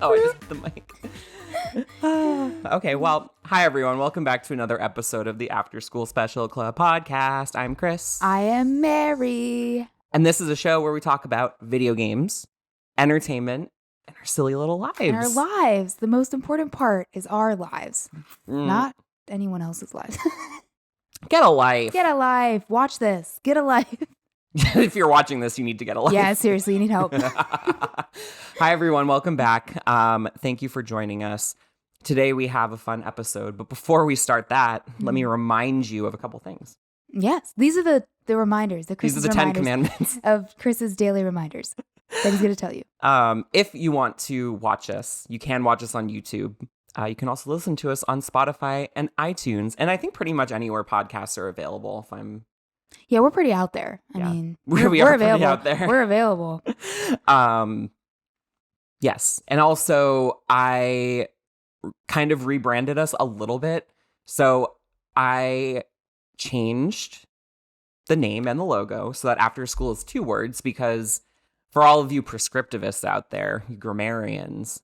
Oh, I just hit the mic. Okay, well, hi everyone. Welcome back to another episode of the After School Special Club podcast. I'm Chris. I am Mary. And this is a show where we talk about video games, entertainment, and our silly little lives. And our lives. The most important part is our lives, not anyone else's lives. Get a life. Get a life. Watch this. Get a life. If you're watching this, you need to get a life. Yeah, seriously, you need help. Hi, everyone. Welcome back. Thank you for joining us. Today, we have a fun episode. But before we start that, let me remind you of a couple things. Yes, these are the reminders. These are the 10 commandments of Chris's daily reminders that he's going to tell you. If you want to watch us, you can watch us on YouTube. You can also listen to us on Spotify and iTunes. And I think pretty much anywhere podcasts are available. Yeah, we're pretty out there. I mean, we're available. Pretty out there. We're available. Yes. And also, I kind of rebranded us a little bit. So I changed the name and the logo so that After School is 2 words, because for all of you prescriptivists out there, you grammarians,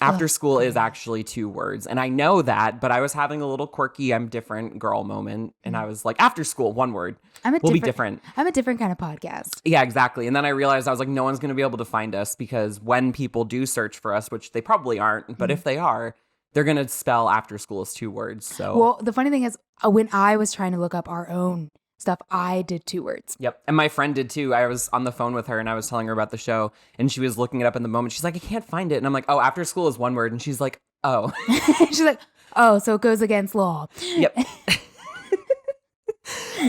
After School is actually 2 words. And I know that, but I was having a little quirky, I'm different girl moment. And I was like, After School, 1 word. We'll be different. I'm a different kind of podcast. Yeah, exactly. And then I realized I was like, no one's going to be able to find us, because when people do search for us, which they probably aren't, but if they are, they're going to spell After School as 2 words. So, well, the funny thing is, when I was trying to look up our own stuff, I did 2 words. Yep. And my friend did too. I was on the phone with her and I was telling her about the show, and she was looking it up in the moment. She's like, I can't find it. And I'm like, oh, After School is 1 word. And she's like, oh. She's like, oh, so it goes against law. Yep.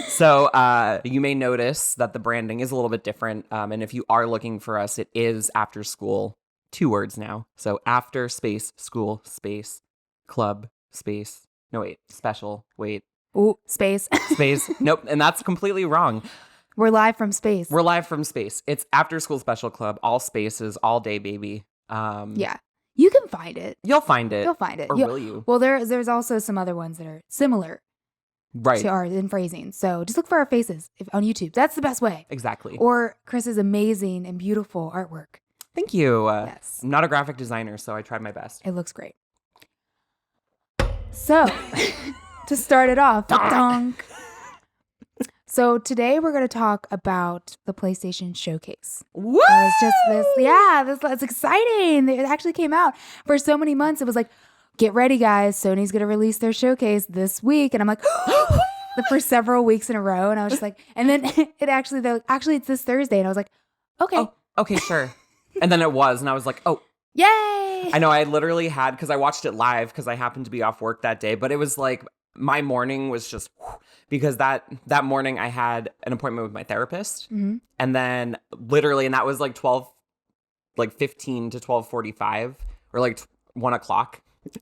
So you may notice that the branding is a little bit different. And if you are looking for us, it is After School, 2 words now. So after space school space club space. No, wait, special. Wait. Ooh, space. Space. Nope. And that's completely wrong. We're live from space. We're live from space. It's After School Special Club, all spaces, all day, baby. Yeah. You can find it. You'll find it. You'll find it. Or will you? Well, there's also some other ones that are similar to ours in phrasing. So just look for our faces on YouTube. That's the best way. Exactly. Or Chris's amazing and beautiful artwork. Thank you. Yes. I'm not a graphic designer, so I tried my best. It looks great. So, to start it off, donk. So today we're going to talk about the PlayStation Showcase. Woo! It was just it's exciting. It actually came out for so many months. It was like, get ready, guys. Sony's going to release their showcase this week. And I'm like, for several weeks in a row. And I was just like, and then it's this Thursday. And I was like, okay. Oh, okay, sure. And then it was, and I was like, oh. Yay! I know, I literally had, because I watched it live because I happened to be off work that day, but it was like, my morning was just, because that morning I had an appointment with my therapist, and then literally, and that was like 15 to 12:45, or like 1 o'clock.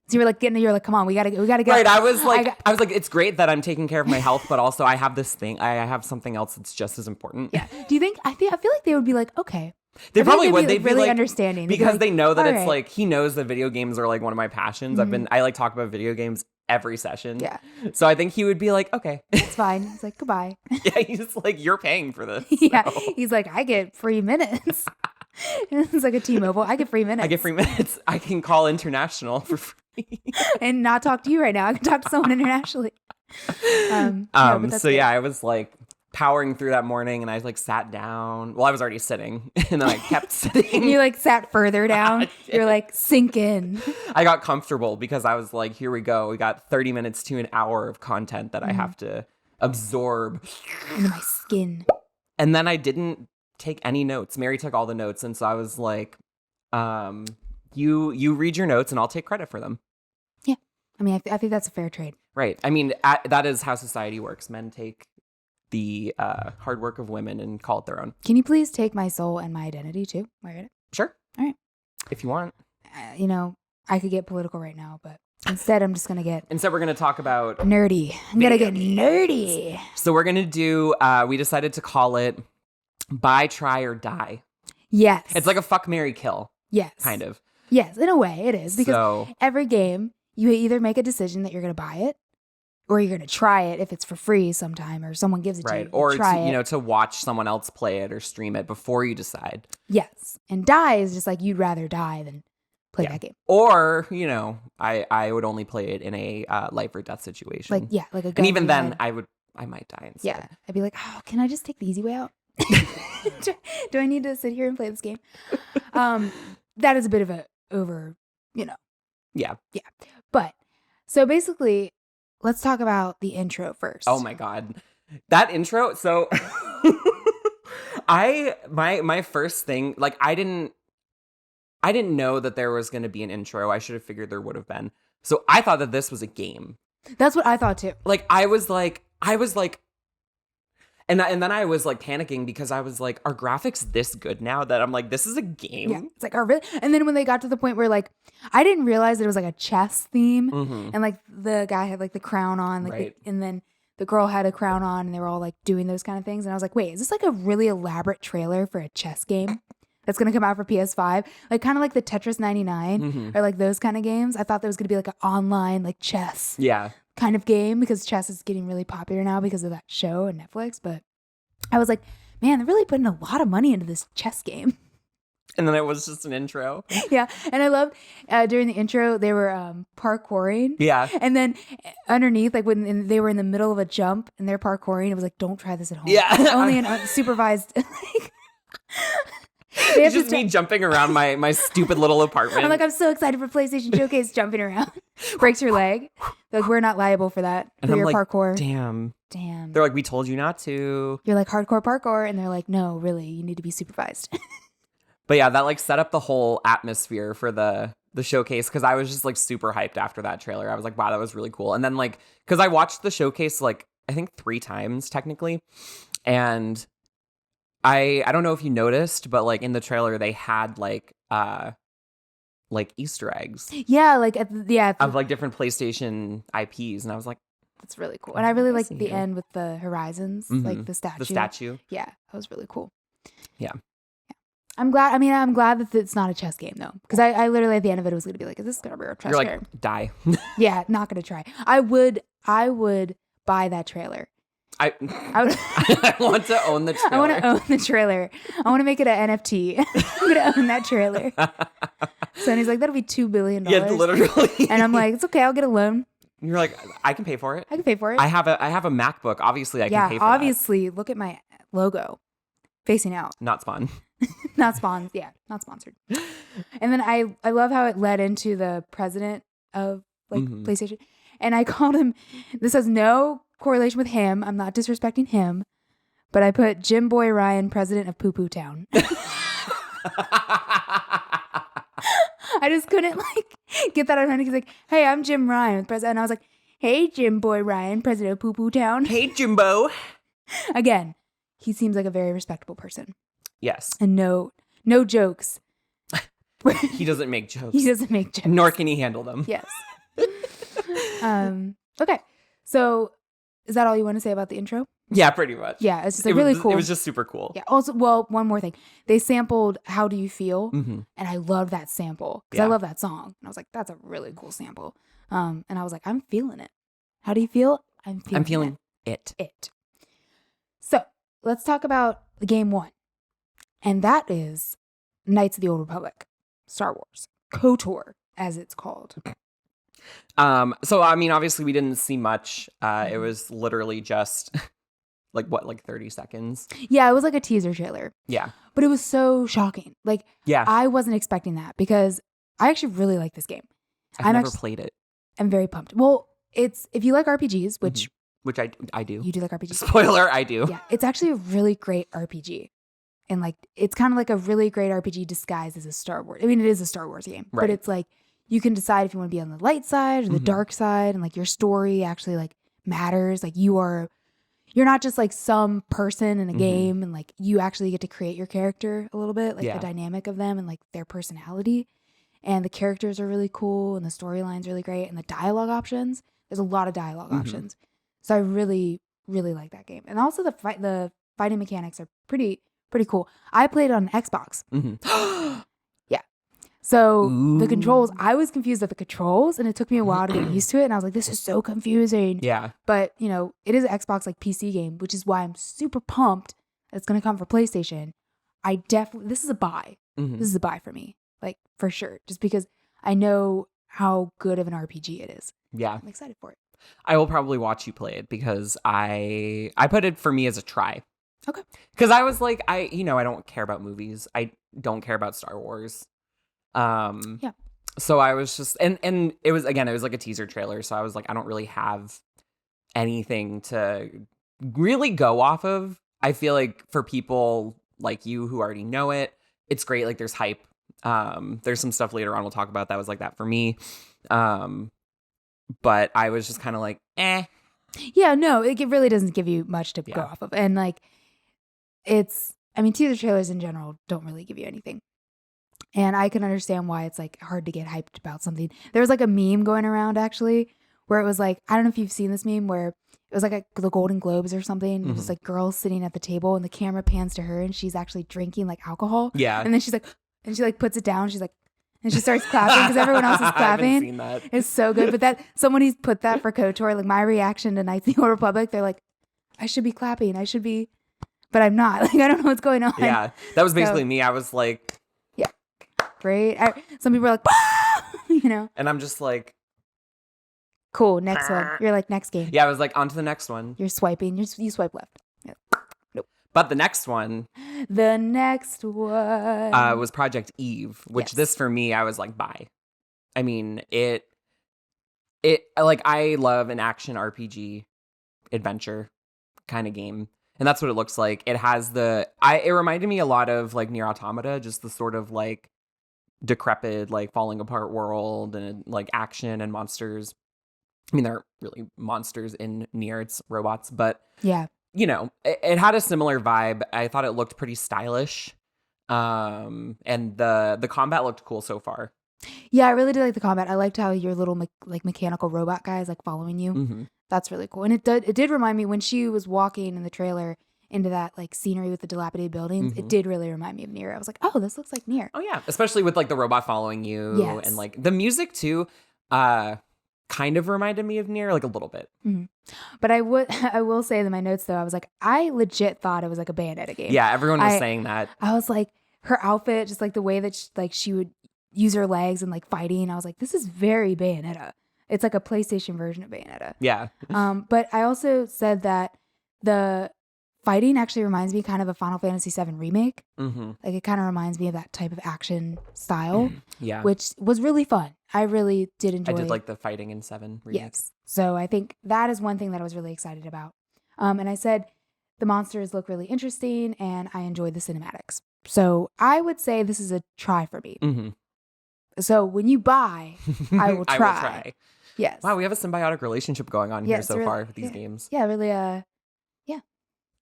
So you're like, come on, we gotta go. Right, I was like, it's great that I'm taking care of my health, but also I have this thing, I have something else that's just as important. Yeah. Do you think? I feel like they would be like, okay. They probably would. They'd be really like, understanding because they know that it's like, he knows that video games are like one of my passions. I like talk about video games every session. Yeah. So I think he would be like, okay, it's fine. He's like, goodbye. Yeah. He's like, you're paying for this. Yeah. So. He's like, I get free minutes. It's like a T-Mobile. I get free minutes. I can call international for free and not talk to you right now. I can talk to someone internationally. So yeah, I was like powering through that morning, and I like sat down. Well, I was already sitting, and then I kept sitting. You like sat further down. You're like, sink in. I got comfortable because I was like, here we go. We got 30 minutes to an hour of content that I have to absorb into my skin. And then I didn't take any notes. Mary took all the notes, and so I was like, you read your notes and I'll take credit for them. Yeah. I mean, I think that's a fair trade. Right. I mean, that is how society works. Men take the hard work of women and call it their own. Can you please take my soul and my identity too? Am I right? Sure. All right. If you want. I could get political right now, but instead I'm just going to get... Instead, we're going to talk about... nerdy. I'm going to get nerdy. So we're going to do... we decided to call it Buy, Try, or Die. Yes. It's like a fuck, marry, kill. Yes. Kind of. Yes, in a way it is. Because every game, you either make a decision that you're going to buy it, or you're going to try it if it's for free sometime, or someone gives it to you. Or to watch someone else play it or stream it before you decide. Yes. And die is just like, you'd rather die than play that game. Or, I would only play it in a life or death situation. Like a gun. And even then, I might die instead. Yeah. I'd be like, oh, can I just take the easy way out? Do I need to sit here and play this game? That is a bit of a over, Yeah. Yeah. But so basically, let's talk about the intro first. Oh my God. That intro. So my first thing, like I didn't know that there was going to be an intro. I should have figured there would have been. So I thought that this was a game. That's what I thought too. Like I was like, and then I was like panicking because I was like, are graphics this good now that I'm like, this is a game? Yeah. It's like, oh, really? And then when they got to the point where like, I didn't realize that it was like a chess theme. Mm-hmm. And like the guy had like the crown on, like, Right. and then the girl had a crown on and they were all like doing those kind of things. And I was like, wait, is this like a really elaborate trailer for a chess game that's going to come out for PS5? Like kind of like the Tetris 99 Mm-hmm. or like those kind of games. I thought there was going to be like an online like chess Yeah. kind of game because chess is getting really popular now because of that show and Netflix. But I was like, man, they're really putting a lot of money into this chess game. And then it was just an intro. Yeah. And I loved during the intro, they were parkouring. Yeah. And then underneath, like they were in the middle of a jump and they're parkouring, it was like, don't try this at home. Yeah. Only in unsupervised. It's just me jumping around my stupid little apartment. I'm like, I'm so excited for PlayStation Showcase jumping around. Breaks your leg. They're like, we're not liable for that. And For I'm your like, parkour. Damn. Damn. They're like, we told you not to. You're like hardcore parkour. And they're like, no, really, you need to be supervised. But yeah, that like set up the whole atmosphere for the showcase because I was just like super hyped after that trailer. I was like, wow, that was really cool. And then like, because I watched the showcase like I think 3 times technically, and I don't know if you noticed, but like in the trailer they had like Easter eggs Yeah, like of like different PlayStation IPs, and I was like, that's really cool. And I really like see the you. end with the horizons, Mhm. like the statue. the statue. Yeah, that was really cool. Yeah. I'm glad that it's not a chess game though, because I literally at the end of it was going to be like, is this going to be a chess You're game? like, die. Yeah, not going to try. I would buy that trailer. I would- I want to own the trailer. I want to own the trailer. I want to make it an NFT. I'm going to own that trailer. Sonny's like, that'll be $2 billion. Yeah, literally. And I'm like, it's okay. I'll get a loan. You're like, I can pay for it. I can pay for it. I have a MacBook. Obviously, I can pay for obviously. Look at my logo facing out. that. Not Spawn. Not sponsored. Yeah, not sponsored. And then I love how it led into the president of like Mhm. PlayStation. And I called him, this has no correlation with him. I'm not disrespecting him. But I put Jim Boy Ryan, president of Poo Poo Town. I just couldn't like get that out of him. He's like, hey, I'm Jim Ryan, president. And I was like, hey, Jim Boy Ryan, president of Poo Poo Town. Hey, Jimbo. Again, he seems like a very respectable person. Yes. And no jokes. He doesn't make jokes. He doesn't make jokes. Nor can he handle them. Yes. Okay. So is that all you want to say about the intro? Yeah, pretty much. Yeah, it's just like really cool. It was just super cool. Yeah. Also, well, one more thing. They sampled "How Do You Feel," Mm-hmm. and I love that sample because I love that song. And I was like, that's a really cool sample. And I was like, I'm feeling it. How do you feel? I'm feeling it. So let's talk about the game 1, and that is Knights of the Old Republic, Star Wars KOTOR, as it's called. So I mean, obviously, we didn't see much. It was literally just like 30 seconds. Yeah, it was like a teaser trailer. Yeah. But it was so shocking. Like, Yeah. I wasn't expecting that because I actually really like this game. I've never played it. I'm very pumped. Well, it's if you like RPGs, which I do. you do like RPGs. Spoiler, I do. Yeah, it's actually a really great RPG. And like, it's kind of like a really great RPG disguised as a Star Wars. I mean, it is a Star Wars game, Right. but it's like you can decide if you want to be on the light side or the dark side, and like your story actually like matters. Like you're not just like some person in a game, and like you actually get to create your character a little bit, like the dynamic of them and like their personality. And the characters are really cool, and the storyline's really great, and the dialogue options. There's a lot of dialogue options, so I really, really like that game. And also the fighting mechanics are pretty cool. I played it on Xbox. Yeah. So the controls, I was confused at the controls, and it took me a while to get used to it. And I was like, this is so confusing. Yeah. But, you know, it is an Xbox like PC game, which is why I'm super pumped that it's going to come for PlayStation. This is a buy. This is a buy for me, like for sure. Just because I know how good of an RPG it is. Yeah. I'm excited for it. I will probably watch you play it because I put it for me as a try. Okay. Because I was like, I don't care about movies. I don't care about Star Wars. Yeah. So I was just and it was like a teaser trailer. So I was like, I don't really have anything to really go off of. I feel like for people like you who already know it, it's great. Like there's hype. There's some stuff later on we'll talk about that was like that for me. But I was just kind of like, eh. Yeah, no, it really doesn't give you much to go off of. And like teaser trailers in general don't really give you anything. And I can understand why it's like hard to get hyped about something. There was like a meme going around actually where it was like, I don't know if you've seen this meme where it was like the Golden Globes or something. Mm-hmm. It was like girls sitting at the table and the camera pans to her and she's actually drinking like alcohol. Yeah. And then she's like, and she like puts it down. She's like, and she starts clapping because everyone else is clapping. I haven't seen that. It's so good. But that somebody's put that for KOTOR. Like my reaction to Knights of the Old Republic, they're like, I should be clapping. I should be, but I'm not. Like I don't know what's going on. Yeah, that was basically me. I was like, yeah, great. Some people are like, you know, and I'm just like, cool. Next one. You're like next game. Yeah, I was like on to the next one. You're swiping. You swipe left. Yeah. Nope. But the next one. Was Project Eve, which this for me, I was like, bye. I mean, it like I love an action RPG adventure kind of game. And that's what it looks like. It has it reminded me a lot of like Nier Automata, just the sort of like decrepit, like falling apart world and like action and monsters. I mean, there aren't really monsters in Nier, it's robots, but yeah. You know, it had a similar vibe. I thought it looked pretty stylish. And the combat looked cool so far. Yeah, I really did like the combat. I liked how your little mechanical robot guy is like following you. Mm-hmm. That's really cool. And it did remind me when she was walking in the trailer into that like scenery with the dilapidated buildings, mm-hmm. It did really remind me of Nier. I was like, oh, this looks like Nier. Oh yeah, especially with like the robot following you. Yes. And like the music too. Kind of reminded me of Nier, like a little bit. Mm-hmm. But I will say in my notes though, I was like, I legit thought it was like a Bayonetta game. Yeah, everyone was saying that. I was like, her outfit, just like the way that she would use her legs and like fighting. I was like, this is very Bayonetta. It's like a PlayStation version of Bayonetta. Yeah. But I also said that the fighting actually reminds me kind of a Final Fantasy VII remake. Mm-hmm. Like it kind of reminds me of that type of action style. Yeah. Which was really fun. I really did enjoy. I did like the fighting in 7 remake. Yes. So I think that is one thing that I was really excited about. And I said the monsters look really interesting and I enjoyed the cinematics. So I would say this is a try for me. Mm-hmm. So when you buy, I will try. I will try. Yes. Wow, we have a symbiotic relationship going on here so far with these games. Yeah, really. Yeah,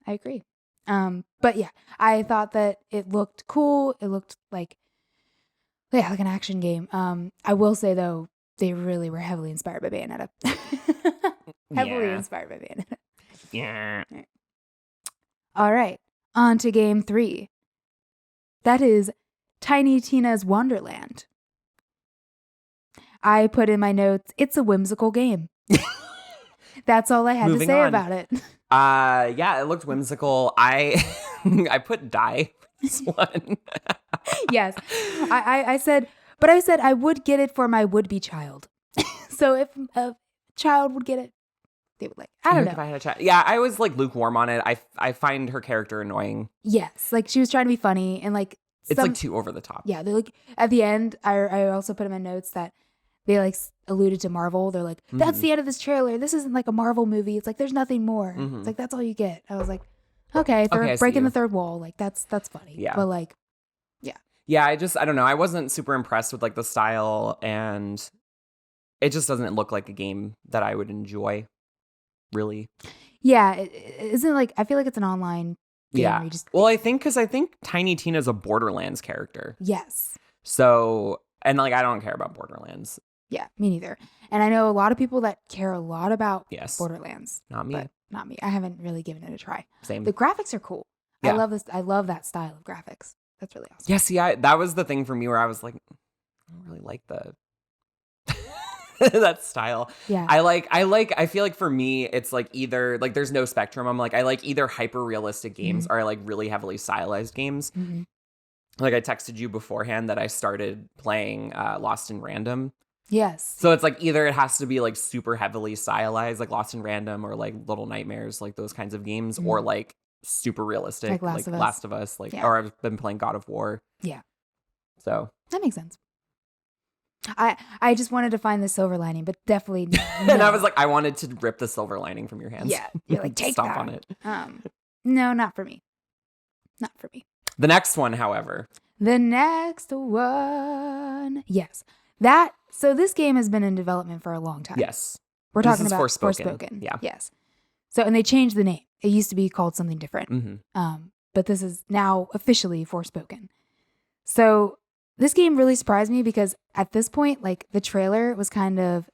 I agree. But yeah, I thought that it looked cool. It looked like an action game. I will say though, they really were heavily inspired by Bayonetta. Heavily inspired by Bayonetta. Yeah. All right, on to game 3. That is Tiny Tina's Wonderland. I put in my notes, it's a whimsical game. That's all I had to say about it. Yeah, it looked whimsical. I put die for this one. Yes. I said I would get it for my would-be child. So if a child would get it, they would like, I don't know. If I had a child. Yeah, I was like lukewarm on it. I find her character annoying. Yes. Like she was trying to be funny and like it's like too over the top. Yeah, they're like at the end, I also put in my notes that they like alluded to Marvel. They're like, that's the end of this trailer. This isn't like a Marvel movie. It's like there's nothing more. Mm-hmm. It's like that's all you get. I was like, okay, breaking the third wall. Like that's funny. Yeah. But like, yeah. Yeah, I don't know. I wasn't super impressed with like the style and it just doesn't look like a game that I would enjoy, really. Yeah, it isn't like, I feel like it's an online game. Yeah. Where you just, well, I think Tiny Tina's a Borderlands character. Yes. So, and like I don't care about Borderlands. Yeah, me neither. And I know a lot of people that care a lot about yes. Borderlands. Not me. But not me. I haven't really given it a try. Same. The graphics are cool. Yeah. I love this. I love that style of graphics. That's really awesome. Yeah, see, that was the thing for me where I was like, I don't really like that style. Yeah. I feel like for me, it's like either, like there's no spectrum. I'm like, I like either hyper realistic games or I like really heavily stylized games. Mm-hmm. like I texted you beforehand that I started playing Lost in Random. Yes. So it's like either it has to be like super heavily stylized, like Lost in Random or like Little Nightmares, like those kinds of games, or like super realistic, Like like Last of Us, like, Yeah. or I've been playing God of War. Yeah. So that makes sense. I just wanted to find the silver lining, but definitely no. And I was like, I wanted to rip the silver lining from your hands. Yeah. You're like, take Stomp that. on it. No, not for me. Not for me. The next one, however. The next one. Yes. So this game has been in development for a long time. Yes. We're talking about Forspoken. Yeah. Yes. So, and they changed the name. It used to be called something different. Mm-hmm. But this is now officially Forspoken. So this game really surprised me because at this point, like the trailer was kind of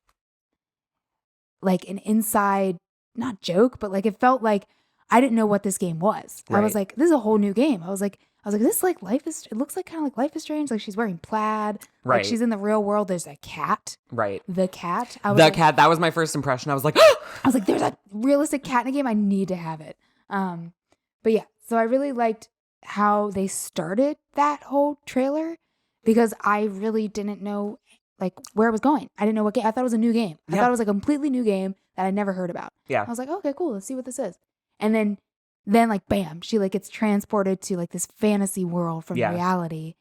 like an inside, not joke, but like it felt like I didn't know what this game was. Right. I was like, this is a whole new game. I was like, this like it looks like kind of like Life is Strange. Like she's wearing plaid. Right. Like she's in the real world. There's a cat. Right. The cat. Cat. That was my first impression. I was like, there's a realistic cat in a game. I need to have it. But yeah, so I really liked how they started that whole trailer because I really didn't know like where it was going. I didn't know what game. I thought it was a new game. I thought it was a completely new game that I never heard about. Yeah. I was like, okay, cool. Let's see what this is. And then like, bam, she like gets transported to like this fantasy world from reality.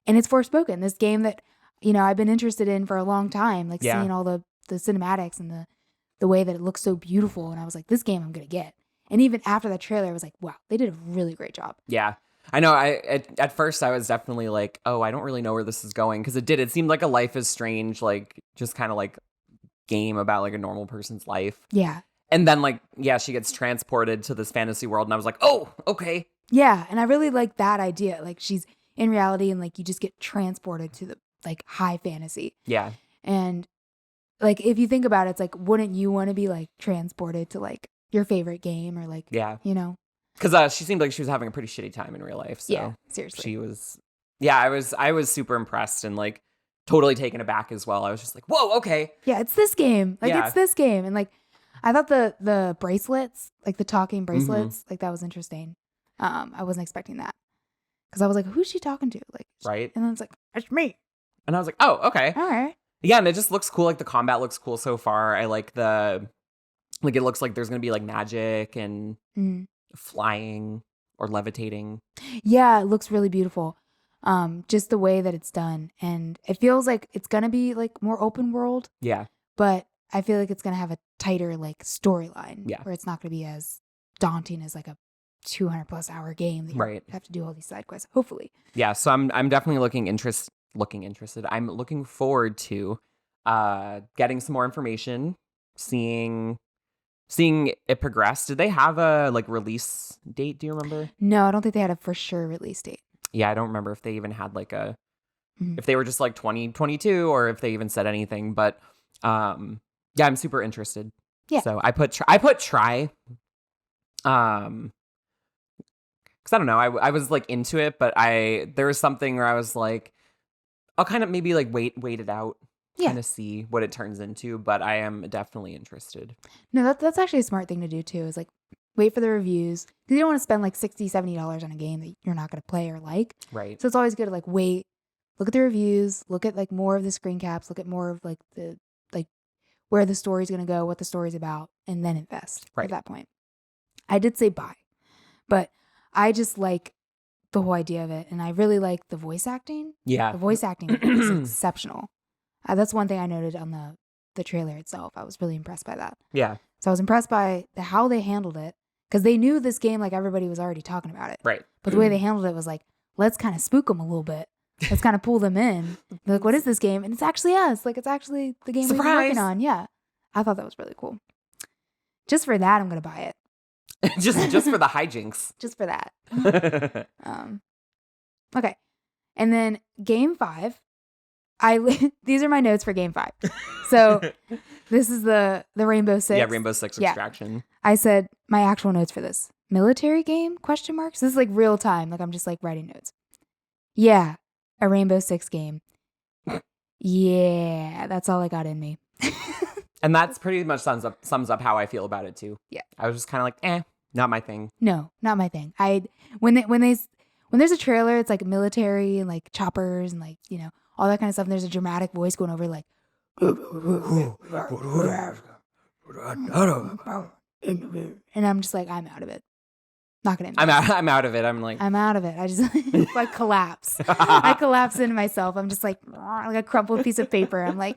And it's Forspoken, this game that, you know, I've been interested in for a long time, like seeing all the cinematics and the way that it looks so beautiful. And I was like, this game I'm going to get. And even after that trailer, I was like, wow, they did a really great job. Yeah. I know. At first I was definitely like, oh, I don't really know where this is going. Because it seemed like a Life is Strange, like just kind of like game about like a normal person's life. Yeah. And then like, she gets transported to this fantasy world. And I was like, oh, okay. Yeah. And I really like that idea. Like she's in reality and like you just get transported to the like high fantasy. Yeah. And like, if you think about it, it's like, wouldn't you want to be like transported to like your favorite game or like, you know? Because she seemed like she was having a pretty shitty time in real life. So yeah, seriously. She was, I was super impressed and like totally taken aback as well. I was just like, whoa, okay. Yeah, it's this game. Like, it's this game. And like, I thought the bracelets, like the talking bracelets, like that was interesting. I wasn't expecting that. Because I was like, who's she talking to? Like, right. And then it's like, it's me. And I was like, oh, okay. All right. Yeah, and it just looks cool. Like the combat looks cool so far. I like like it looks like there's going to be like magic and flying or levitating. Yeah, it looks really beautiful. Just the way that it's done. And it feels like it's going to be like more open world. Yeah. But I feel like it's going to have a tighter like storyline. Yeah. Where it's not going to be as daunting as like a 200+ hour game that you have to do all these side quests, hopefully. Yeah, so I'm definitely looking interested. I'm looking forward to getting some more information, seeing it progress. Did they have a like release date? Do you remember? No, I don't think they had a for sure release date. Yeah, I don't remember if they even had like if they were just like 2022 or if they even said anything. But I'm super interested. Yeah. So I put try. Because I don't know, I was like into it, but there was something where I was like, I'll kind of maybe like wait it out, kind of see what it turns into. But I am definitely interested. No, that's actually a smart thing to do too. Is like wait for the reviews because you don't want to spend like $60-$70 on a game that you're not going to play or like. Right. So it's always good to like wait, look at the reviews, look at like more of the screen caps, look at more of like the where the story's going to go, what the story's about, and then invest at that point. I did say buy, but I just like the whole idea of it. And I really like the voice acting. Yeah. The voice acting is exceptional. That's one thing I noted on the trailer itself. I was really impressed by that. Yeah. So I was impressed by how they handled it. Because they knew this game, like everybody was already talking about it. Right. But the way they handled it was like, let's kind of spook them a little bit. Let's kind of pull them in. They're like, what is this game? And it's actually us. Like, it's actually the game we've been working on. Yeah. I thought that was really cool. Just for that, I'm going to buy it. just for the hijinks. Just for that. Okay. And then game 5. These are my notes for game 5. So this is the Rainbow Six. Yeah, Rainbow Six Extraction. I said my actual notes for this. Military game? Question marks. This is like real time. Like I'm just like writing notes. Yeah. A Rainbow Six game. Yeah. That's all I got in me. And that's pretty much sums up how I feel about it too. Yeah. I was just kind of like, not my thing. No, not my thing. When when there's a trailer, it's like military and like choppers and like, all that kind of stuff. And there's a dramatic voice going over like, and I'm just like, I'm out of it. Not gonna. I'm out of it. I'm out of it. I just like collapse. I collapse into myself. I'm just like a crumpled piece of paper. I'm like,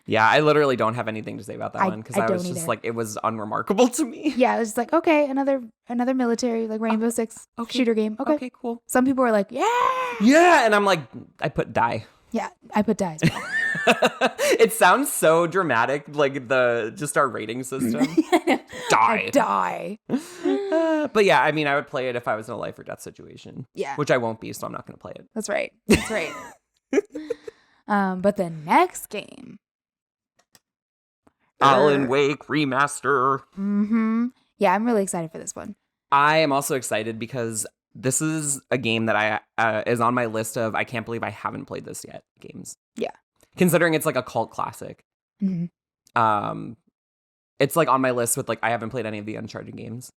yeah, I literally don't have anything to say about that one because I was just either. like, it was unremarkable to me. Yeah, it was just like, okay, another military like Rainbow Six shooter game. Okay, cool. Some people are like, yeah, and I'm like, I put die. Yeah, I put die as well. It sounds so dramatic, like just our rating system. Die. Die. But yeah, I mean, I would play it if I was in a life or death situation. Yeah. Which I won't be, so I'm not going to play it. That's right. But the next game. Alan Wake Remaster. Mm-hmm. Yeah, I'm really excited for this one. I am also excited because this is a game that is on my list of I can't believe I haven't played this yet games. Yeah. Considering it's like a cult classic. Mm-hmm. It's like on my list with like I haven't played any of the Uncharted games.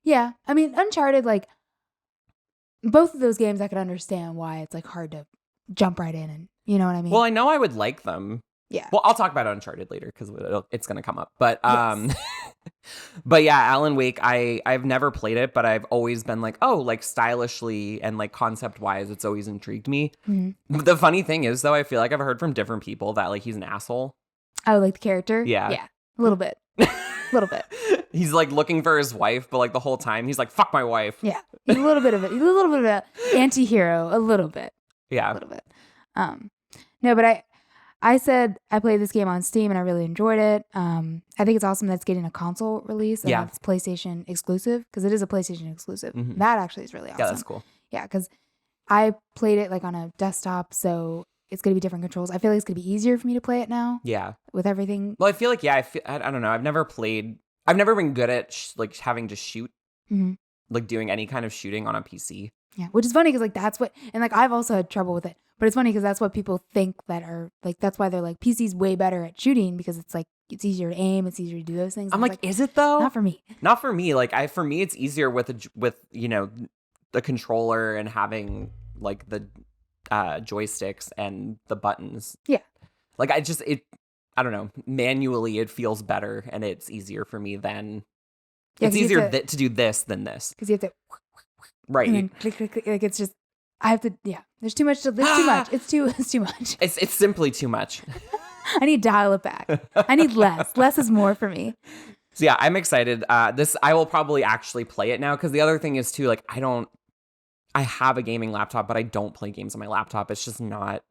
Yeah. I mean, Uncharted, like both of those games I could understand why it's like hard to jump right in and you know what I mean? Well, I know I would like them. Yeah. Well, I'll talk about Uncharted later because it's going to come up. But yes. but yeah, Alan Wake, I've never played it, but I've always been like, oh, like stylishly and like concept wise, it's always intrigued me. Mm-hmm. The funny thing is, though, I feel like I've heard from different people that like he's an asshole. Oh, like the character? Yeah. Yeah. A little bit. A little bit. He's like looking for his wife, but like the whole time he's like, fuck my wife. Yeah. He's a little bit of it. He's a little bit of an anti-hero. A little bit. Yeah. A little bit. No, but I said I played this game on Steam and I really enjoyed it. I think it's awesome that it's getting a console release and it's PlayStation exclusive because it is a PlayStation exclusive. Mm-hmm. That actually is really awesome. Yeah, that's cool. Yeah, because I played it like on a desktop, so it's going to be different controls. I feel like it's going to be easier for me to play it now. Yeah. With everything. Well, I feel like, I don't know. I've never been good at like having to shoot, like doing any kind of shooting on a PC. Yeah, which is funny because like that's what, and like I've also had trouble with it. But it's funny because that's what people think that are like, that's why they're like, PC's way better at shooting because it's like, it's easier to aim, it's easier to do those things. I'm like, is it though? Not for me. Not for me. Like for me, it's easier with the controller and having like the joysticks and the buttons. Yeah. Like I don't know, manually it feels better and it's easier for me than, it's easier to do this than this. Because you have to. Right. And then click, click, click, like it's just, I have to, there's too much. It's too much. It's too much. It's simply too much. I need to dial it back. I need less. Less is more for me. So yeah, I'm excited. I will probably actually play it now because the other thing is too, like I have a gaming laptop, but I don't play games on my laptop. It's just I'm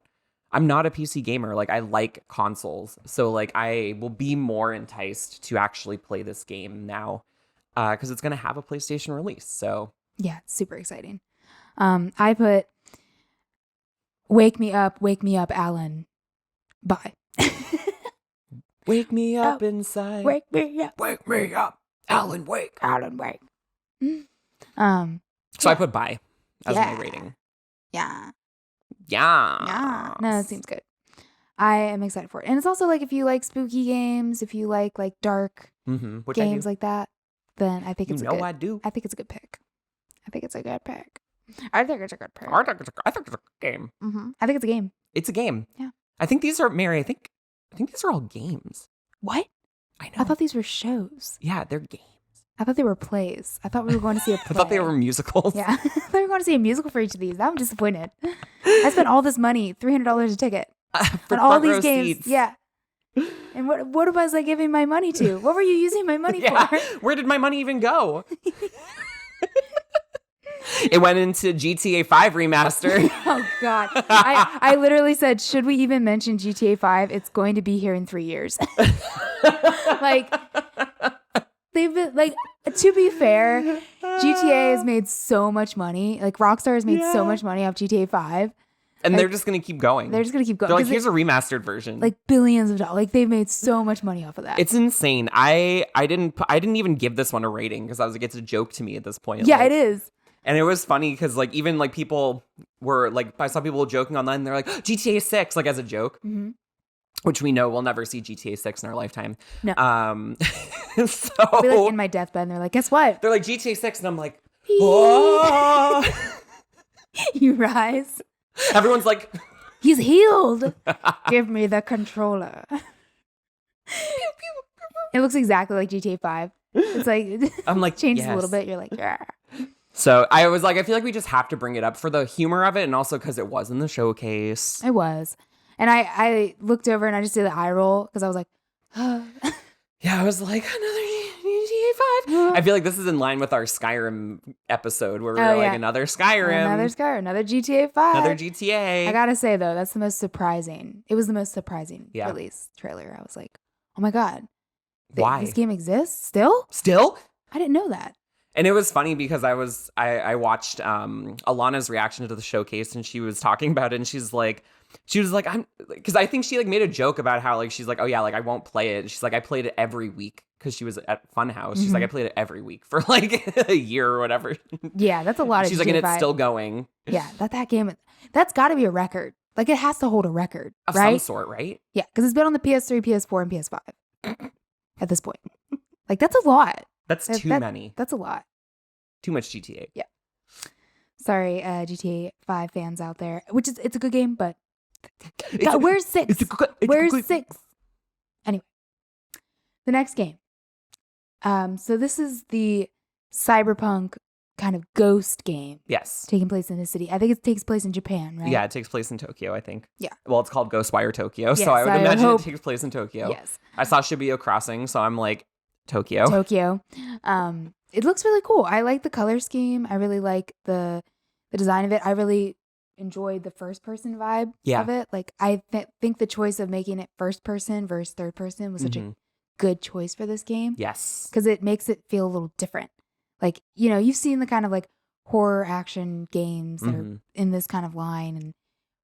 not a PC gamer. Like I like consoles. So like I will be more enticed to actually play this game now because it's going to have a PlayStation release. So yeah, it's super exciting. I put wake me up, Alan. Bye. Wake me up inside. Wake me up. Wake me up. Alan Wake. Alan Wake. So I put bye as my rating. Yeah. Yeah. No, it seems good. I am excited for it. And it's also like if you like spooky games, if you like dark games like that, then I think it's I do. I think it's a good pick. I think it's a good pick. I think it's a good pick. I think it's a game. Mm-hmm. I think it's a game. It's a game. Yeah. I think these are, Mary, I think these are all games. What? I know. I thought these were shows. Yeah, they're games. I thought they were plays. I thought we were going to see a play. I thought they were musicals. Yeah. I thought we were going to see a musical for each of these. I'm disappointed. I spent all this money, $300 a ticket. For on all these games. Seats. Yeah. And what was I giving my money to? What were you using my money for? Where did my money even go? It went into GTA 5 remaster. Oh God. I literally said, should we even mention GTA 5? It's going to be here in 3 years. Like they've been like, to be fair, GTA has made so much money. Like Rockstar has made so much money off GTA 5. And like, they're just going to keep going. They're just going to keep going. They're like, here's a remastered version. Like billions of dollars. Like they've made so much money off of that. It's insane. I didn't even give this one a rating because I was like, it's a joke to me at this point. Yeah, like, it is. And it was funny because like even like people were like, I saw people joking online. They're like GTA 6 like as a joke, which we know we'll never see GTA 6 in our lifetime. No. So I'll be like in my deathbed and they're like, guess what? They're like GTA 6 and I'm like, Oh! You rise. Everyone's like, He's healed. Give me the controller. It looks exactly like GTA 5. It's like, I'm like, changes a yes. little bit. You're like, yeah. So I was like, I feel like we just have to bring it up for the humor of it, and also because it was in the showcase. It was. And I looked over and I just did the eye roll because I was like, Yeah, I was like, another GTA 5. I feel like this is in line with our Skyrim episode where we were like, another Skyrim. Another GTA 5. Another GTA. I gotta say, though, that's the most surprising. It was the most surprising Yeah. release trailer. I was like, oh my God. Why? This game exists still? Still? I didn't know that. And it was funny because I watched Alana's reaction to the showcase, and she was talking about it, and she was like, I'm, because I think she like made a joke about how like she's like, oh yeah, like I won't play it. And she's like, I played it every week because she was at Funhouse. She's like, I played it every week for like a year or whatever. Yeah, that's a lot of. She's GTA like, and 5. it's still going. Yeah, that game, that's got to be a record. Like it has to hold a record, Of right? some sort, right? Yeah, because it's been on the PS3, PS4, and PS5 at this point. Like that's a lot. That's too many. That's a lot. Too much GTA. Yeah. Sorry, GTA 5 fans out there. It's a good game, but God, where's 6? Where's 6? Anyway, the next game. So this is the cyberpunk kind of ghost game. Yes. Taking place in a city. I think it takes place in Japan, right? Yeah, it takes place in Tokyo, I think. Yeah. Well, it's called Ghostwire Tokyo, Yes, so I would I imagine hope- it takes place in Tokyo. Yes. I saw Shibuya Crossing, so I'm like, Tokyo. It looks really cool. I like the color scheme. I really like the design of it. I really enjoyed the first person vibe of it. Like I think the choice of making it first person versus third person was such a good choice for this game. Yes. Because it makes it feel a little different. Like, you know, you've seen the kind of like horror action games that are in this kind of line,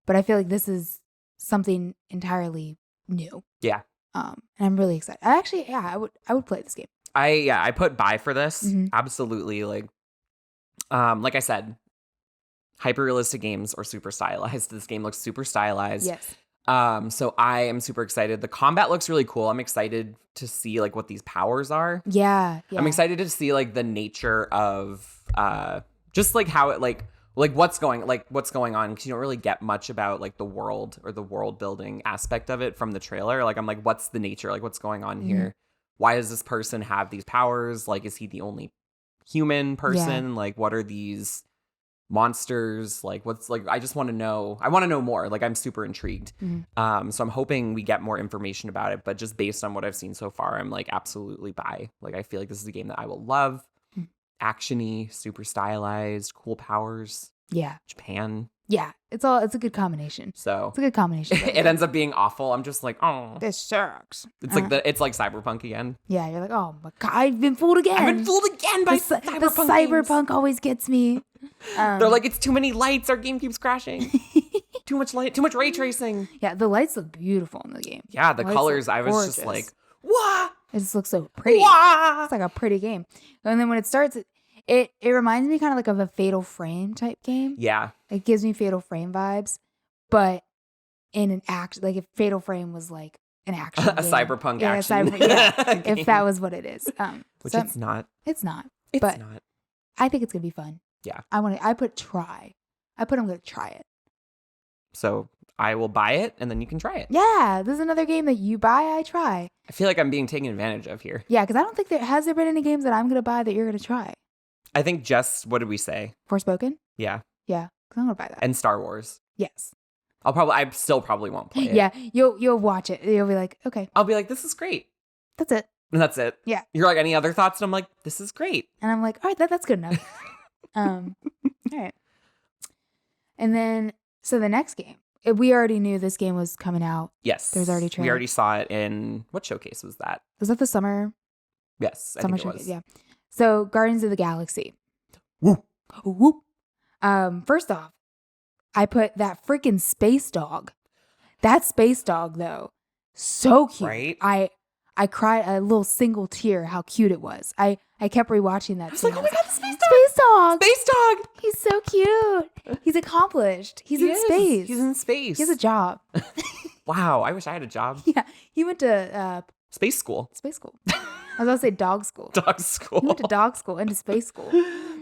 but I feel like this is something entirely new. Yeah. And I'm really excited. I would play this game. I put buy for this. Mm-hmm. Absolutely. Like I said, hyper realistic games or super stylized. This game looks super stylized. Yes. So I am super excited. The combat looks really cool. I'm excited to see like what these powers are. Yeah. I'm excited to see like the nature of just like how it like what's going on, because you don't really get much about like the world or the world building aspect of it from the trailer. Like I'm like, what's the nature? Like what's going on here? Why does this person have these powers? Like, is he the only human person? Like, what are these monsters? Like, what's like, I just want to know. I want to know more. Like, I'm super intrigued. So I'm hoping we get more information about it. But just based on what I've seen so far, I'm like, absolutely buy. Like, I feel like this is a game that I will love. Actiony, super stylized, cool powers. Yeah. Japan. Yeah. It's a good combination. So it's a good combination. It ends up being awful. I'm just like, oh, this sucks. It's like it's like Cyberpunk again. Yeah, you're like, oh my God, I've been fooled again. I've been fooled again by Cyberpunk. The Cyberpunk always gets me. They're like, it's too many lights. Our game keeps crashing. Too much light. Too much ray tracing. Yeah, the lights look beautiful in the game. Yeah, the colors. I was just like, what? It just looks so pretty. Wah! It's like a pretty game. And then when it starts, it reminds me kind of like of a Fatal Frame type game. Yeah. It gives me Fatal Frame vibes, but in an act, like if Fatal Frame was like an action game. Cyberpunk action. If that was what it is. Which it's not. It's not. It's but not. I think it's going to be fun. Yeah. I put try. I'm going to try it. So I will buy it and then you can try it. Yeah. This is another game that you buy, I try. I feel like I'm being taken advantage of here. Yeah, because I don't think has there been any games that I'm going to buy that you're going to try? I think just, what did we say? Forspoken? Yeah. Yeah. Because I'm going to buy that. And Star Wars. Yes. I still probably won't play it. Yeah. You'll watch it. You'll be like, okay. I'll be like, this is great. That's it. And that's it. Yeah. You're like, any other thoughts? And I'm like, this is great. And I'm like, all right, that's good enough. All right. And then, so the next game, we already knew this game was coming out. Yes. There's already trailer. We already saw it in, what showcase was that? Was that the summer? Yes. I Summer think it showcase, was. yeah. So Guardians of the Galaxy. Woo. Whoop. First off, I put that freaking space dog. That space dog, though, so cute. Right? I cried a little single tear how cute it was. I kept rewatching that. I was scene. like, oh my God, the space dog. Space dog. Space dog. He's so cute. He's accomplished. He's in space. He's in space. He has a job. Wow. I wish I had a job. Yeah. He went to Space school. space school. I was about to say dog school. Dog school. He went to dog school and to space school.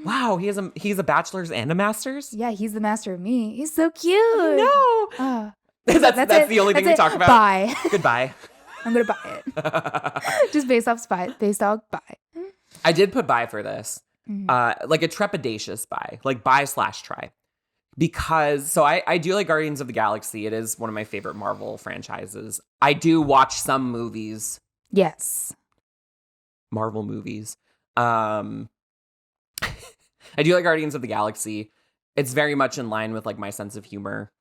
Wow, he's a bachelor's and a master's? Yeah, he's the master of me. He's so cute. No. That's it. the only thing we That's talk it. about. Bye. Goodbye. I'm gonna buy it. Just based off Space Dog. Bye. I did put buy for this. Like a trepidatious buy. Like buy/try. Because so I do like Guardians of the Galaxy. It is one of my favorite Marvel franchises. I do watch some movies. Yes. Marvel movies. I do like Guardians of the Galaxy. It's very much in line with like my sense of humor.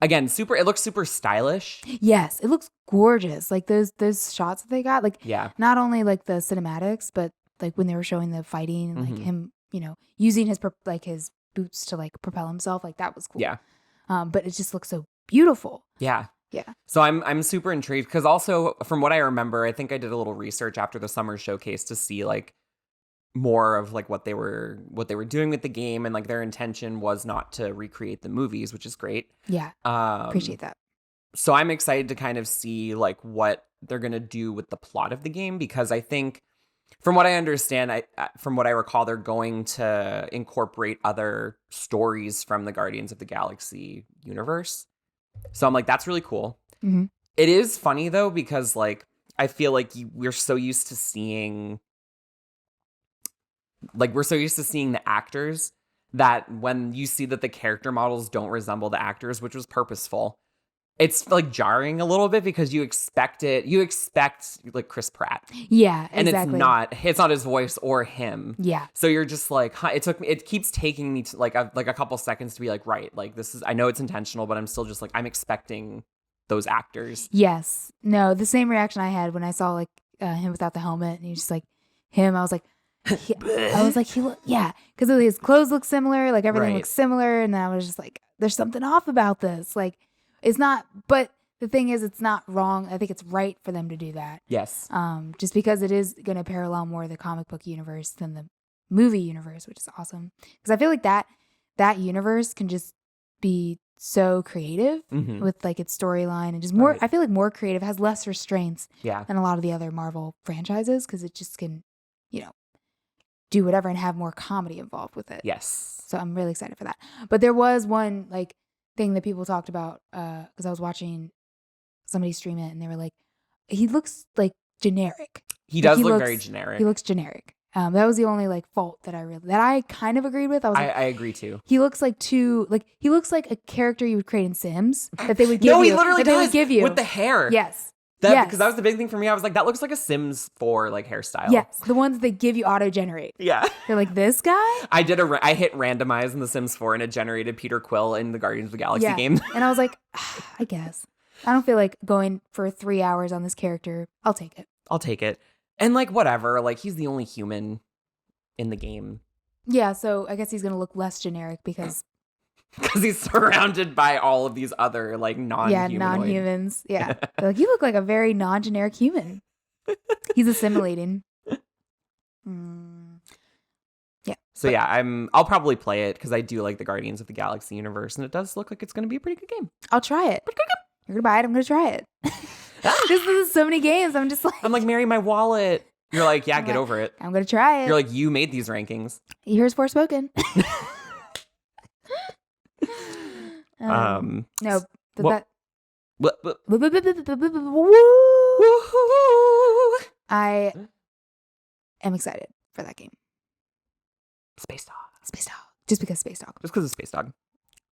Again, it looks super stylish. Yes, it looks gorgeous. Like those shots that they got, like not only like the cinematics, but like when they were showing the fighting and like him, using his his boots to like propel himself, like that was cool. Yeah. But it just looks so beautiful. Yeah. Yeah. So I'm super intrigued because also from what I remember, I think I did a little research after the summer showcase to see like more of like what they were doing with the game, and like their intention was not to recreate the movies, which is great. Yeah. Appreciate that. So I'm excited to kind of see like what they're going to do with the plot of the game, because I think from what I understand, from what I recall, they're going to incorporate other stories from the Guardians of the Galaxy universe. So I'm like, that's really cool. Mm-hmm. It is funny though, because like I feel like we're so used to seeing the actors that when you see that the character models don't resemble the actors, which was purposeful, it's like jarring a little bit because you expect like Chris Pratt. Yeah, and exactly. it's not his voice or him. Yeah. So you're just like, huh, it keeps taking me to like a couple seconds to be like, right, like I know it's intentional, but I'm still just like, I'm expecting those actors. Yes. No, the same reaction I had when I saw like him without the helmet, and he's just like him. I was like, because his clothes look similar, like everything looks similar, and then I was just like, there's something off about this. Like, it's not, but the thing is, it's not wrong. I think it's right for them to do that. Yes. Just because it is going to parallel more the comic book universe than the movie universe, which is awesome. Because I feel like that universe can just be so creative with like its storyline and just more. Right. I feel like more creative, has less restraints than a lot of the other Marvel franchises, because it just can, do whatever and have more comedy involved with it. Yes. So I'm really excited for that. But there was one like thing that people talked about because I was watching somebody stream it, and they were like, he looks like generic. He does look very generic. He looks generic. That was the only like fault that I kind of agreed with. I agree too. He looks like he looks like a character you would create in Sims that they would give you. No, he literally does. They would give you with the hair. Yes. Because that was the big thing for me. I was like, that looks like a Sims 4 like hairstyle. Yes, the ones that they give you auto-generate. Yeah. They're like, this guy? I hit randomize in the Sims 4 and it generated Peter Quill in the Guardians of the Galaxy game. And I was like, I guess. I don't feel like going for 3 hours on this character. I'll take it. And like, whatever. Like, he's the only human in the game. Yeah, so I guess he's going to look less generic because he's surrounded by all of these other like non-humans. Yeah. Like, you look like a very non-generic human. He's assimilating. Yeah. So I'll probably play it because I do like the Guardians of the Galaxy universe, and it does look like it's going to be a pretty good game. I'll try it. You're going to buy it. I'm going to try it. This is so many games. I'm like, Mary, my wallet. You're like, yeah, get over it. I'm going to try it. You're like, you made these rankings. Here's Forspoken. No, but I am excited for that game. Space Dog. Just because Space Dog. Just because of Space Dog.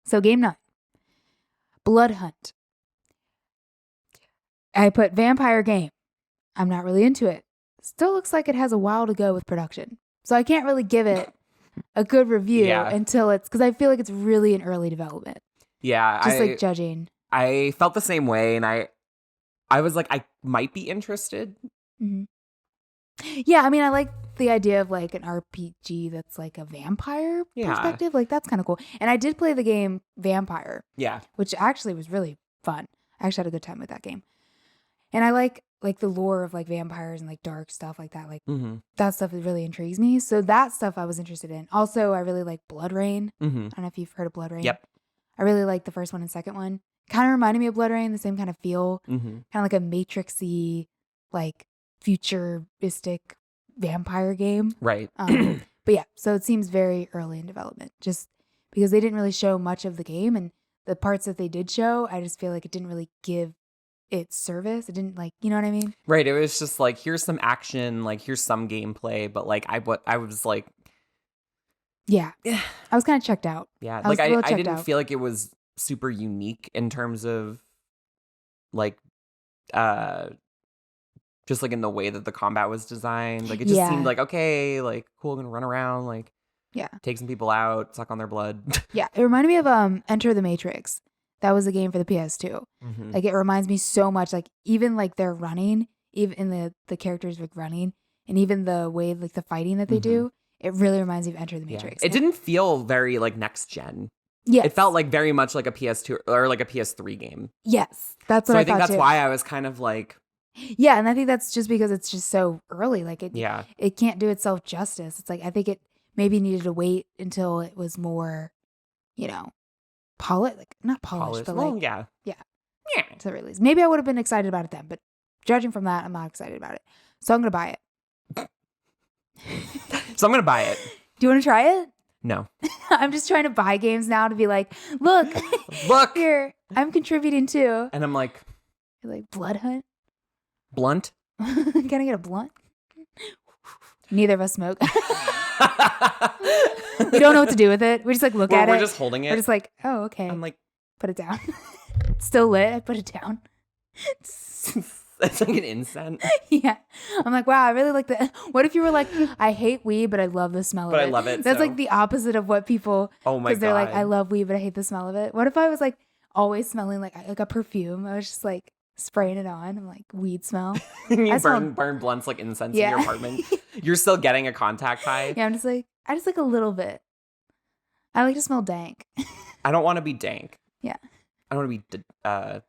So game 9. Blood Hunt. I put vampire game. I'm not really into it. Still looks like it has a while to go with production. So I can't really give it a good review until because I feel like it's really in early development. Yeah. Just like judging. I felt the same way, and I was like, I might be interested. Mm-hmm. Yeah, I mean, I like the idea of like an RPG that's like a vampire perspective. Like, that's kind of cool. And I did play the game Vampire. Yeah. Which actually was really fun. I actually had a good time with that game. And I like the lore of like vampires and like dark stuff like that. Like that stuff really intrigues me. So that stuff I was interested in. Also, I really like Blood Rain. I don't know if you've heard of Blood Rain. Yep. I really like the first one and second one. Kind of reminded me of Blood Rain, the same kind of feel. Kind of like a Matrix-y, like futuristic vampire game. Right. But yeah, so it seems very early in development, just because they didn't really show much of the game, and the parts that they did show, I just feel like it didn't really give it service. It didn't like, you know what I mean? Right. It was just like, here's some action, like here's some gameplay, but like I was like, Yeah, I was kind of checked out. yeah, I was like a little I checked didn't out. feel like it was super unique in terms of like just like in the way that the combat was designed. Like it just seemed Yeah. like, okay, like cool, gonna run around, like Yeah, take some people out, suck on their blood. yeah. It reminded me of Enter the Matrix. That was a game for the PS2. Mhm. Like it reminds me so much. Like even like they're running, even in the characters like running, and even the way like the fighting that they do, it really reminds me of Enter the Yeah. Matrix. It didn't feel very like next gen. Yes. It felt like very much like a PS2 or like a PS3 game. Yes, that's what So I I think thought that's too. why I was kind of like, Yeah, and I think that's just because it's just so early. Like yeah. it can't do itself justice. It's like I think it maybe needed to wait until it was more, you know, like not polished, but Well, like yeah. yeah. Yeah. To release. Maybe I would have been excited about it then, but judging from that, I'm not excited about it. So I'm gonna buy it. So I'm gonna buy it. Do you want to try it? No. I'm just trying to buy games now to be like, look, Look. here, I'm contributing too. And I'm like, You're like Blood Hunt. blunt. Can I get a blunt? Neither of us smoke. We don't know what to do with it. We just like look at it. We're just holding it. We're just like, oh, okay. I'm like, Put it down. Still lit. I put it down. it's like an incense. Yeah. I'm like, wow, I really like that. What if you were like, I hate weed, but I love the smell of it. But I love it, That's so- like the opposite of what people, Oh my because they're like, God. I love weed, but I hate the smell of it. What if I was like always smelling like a perfume? I was just like spraying it on. I'm like, weed smell. You I smell- burn blunts like incense Yeah. in your apartment. You're still getting a contact high. Yeah, I'm just like, I just like a little bit. I like to smell dank. I don't want to be dank. Yeah. I don't want to be I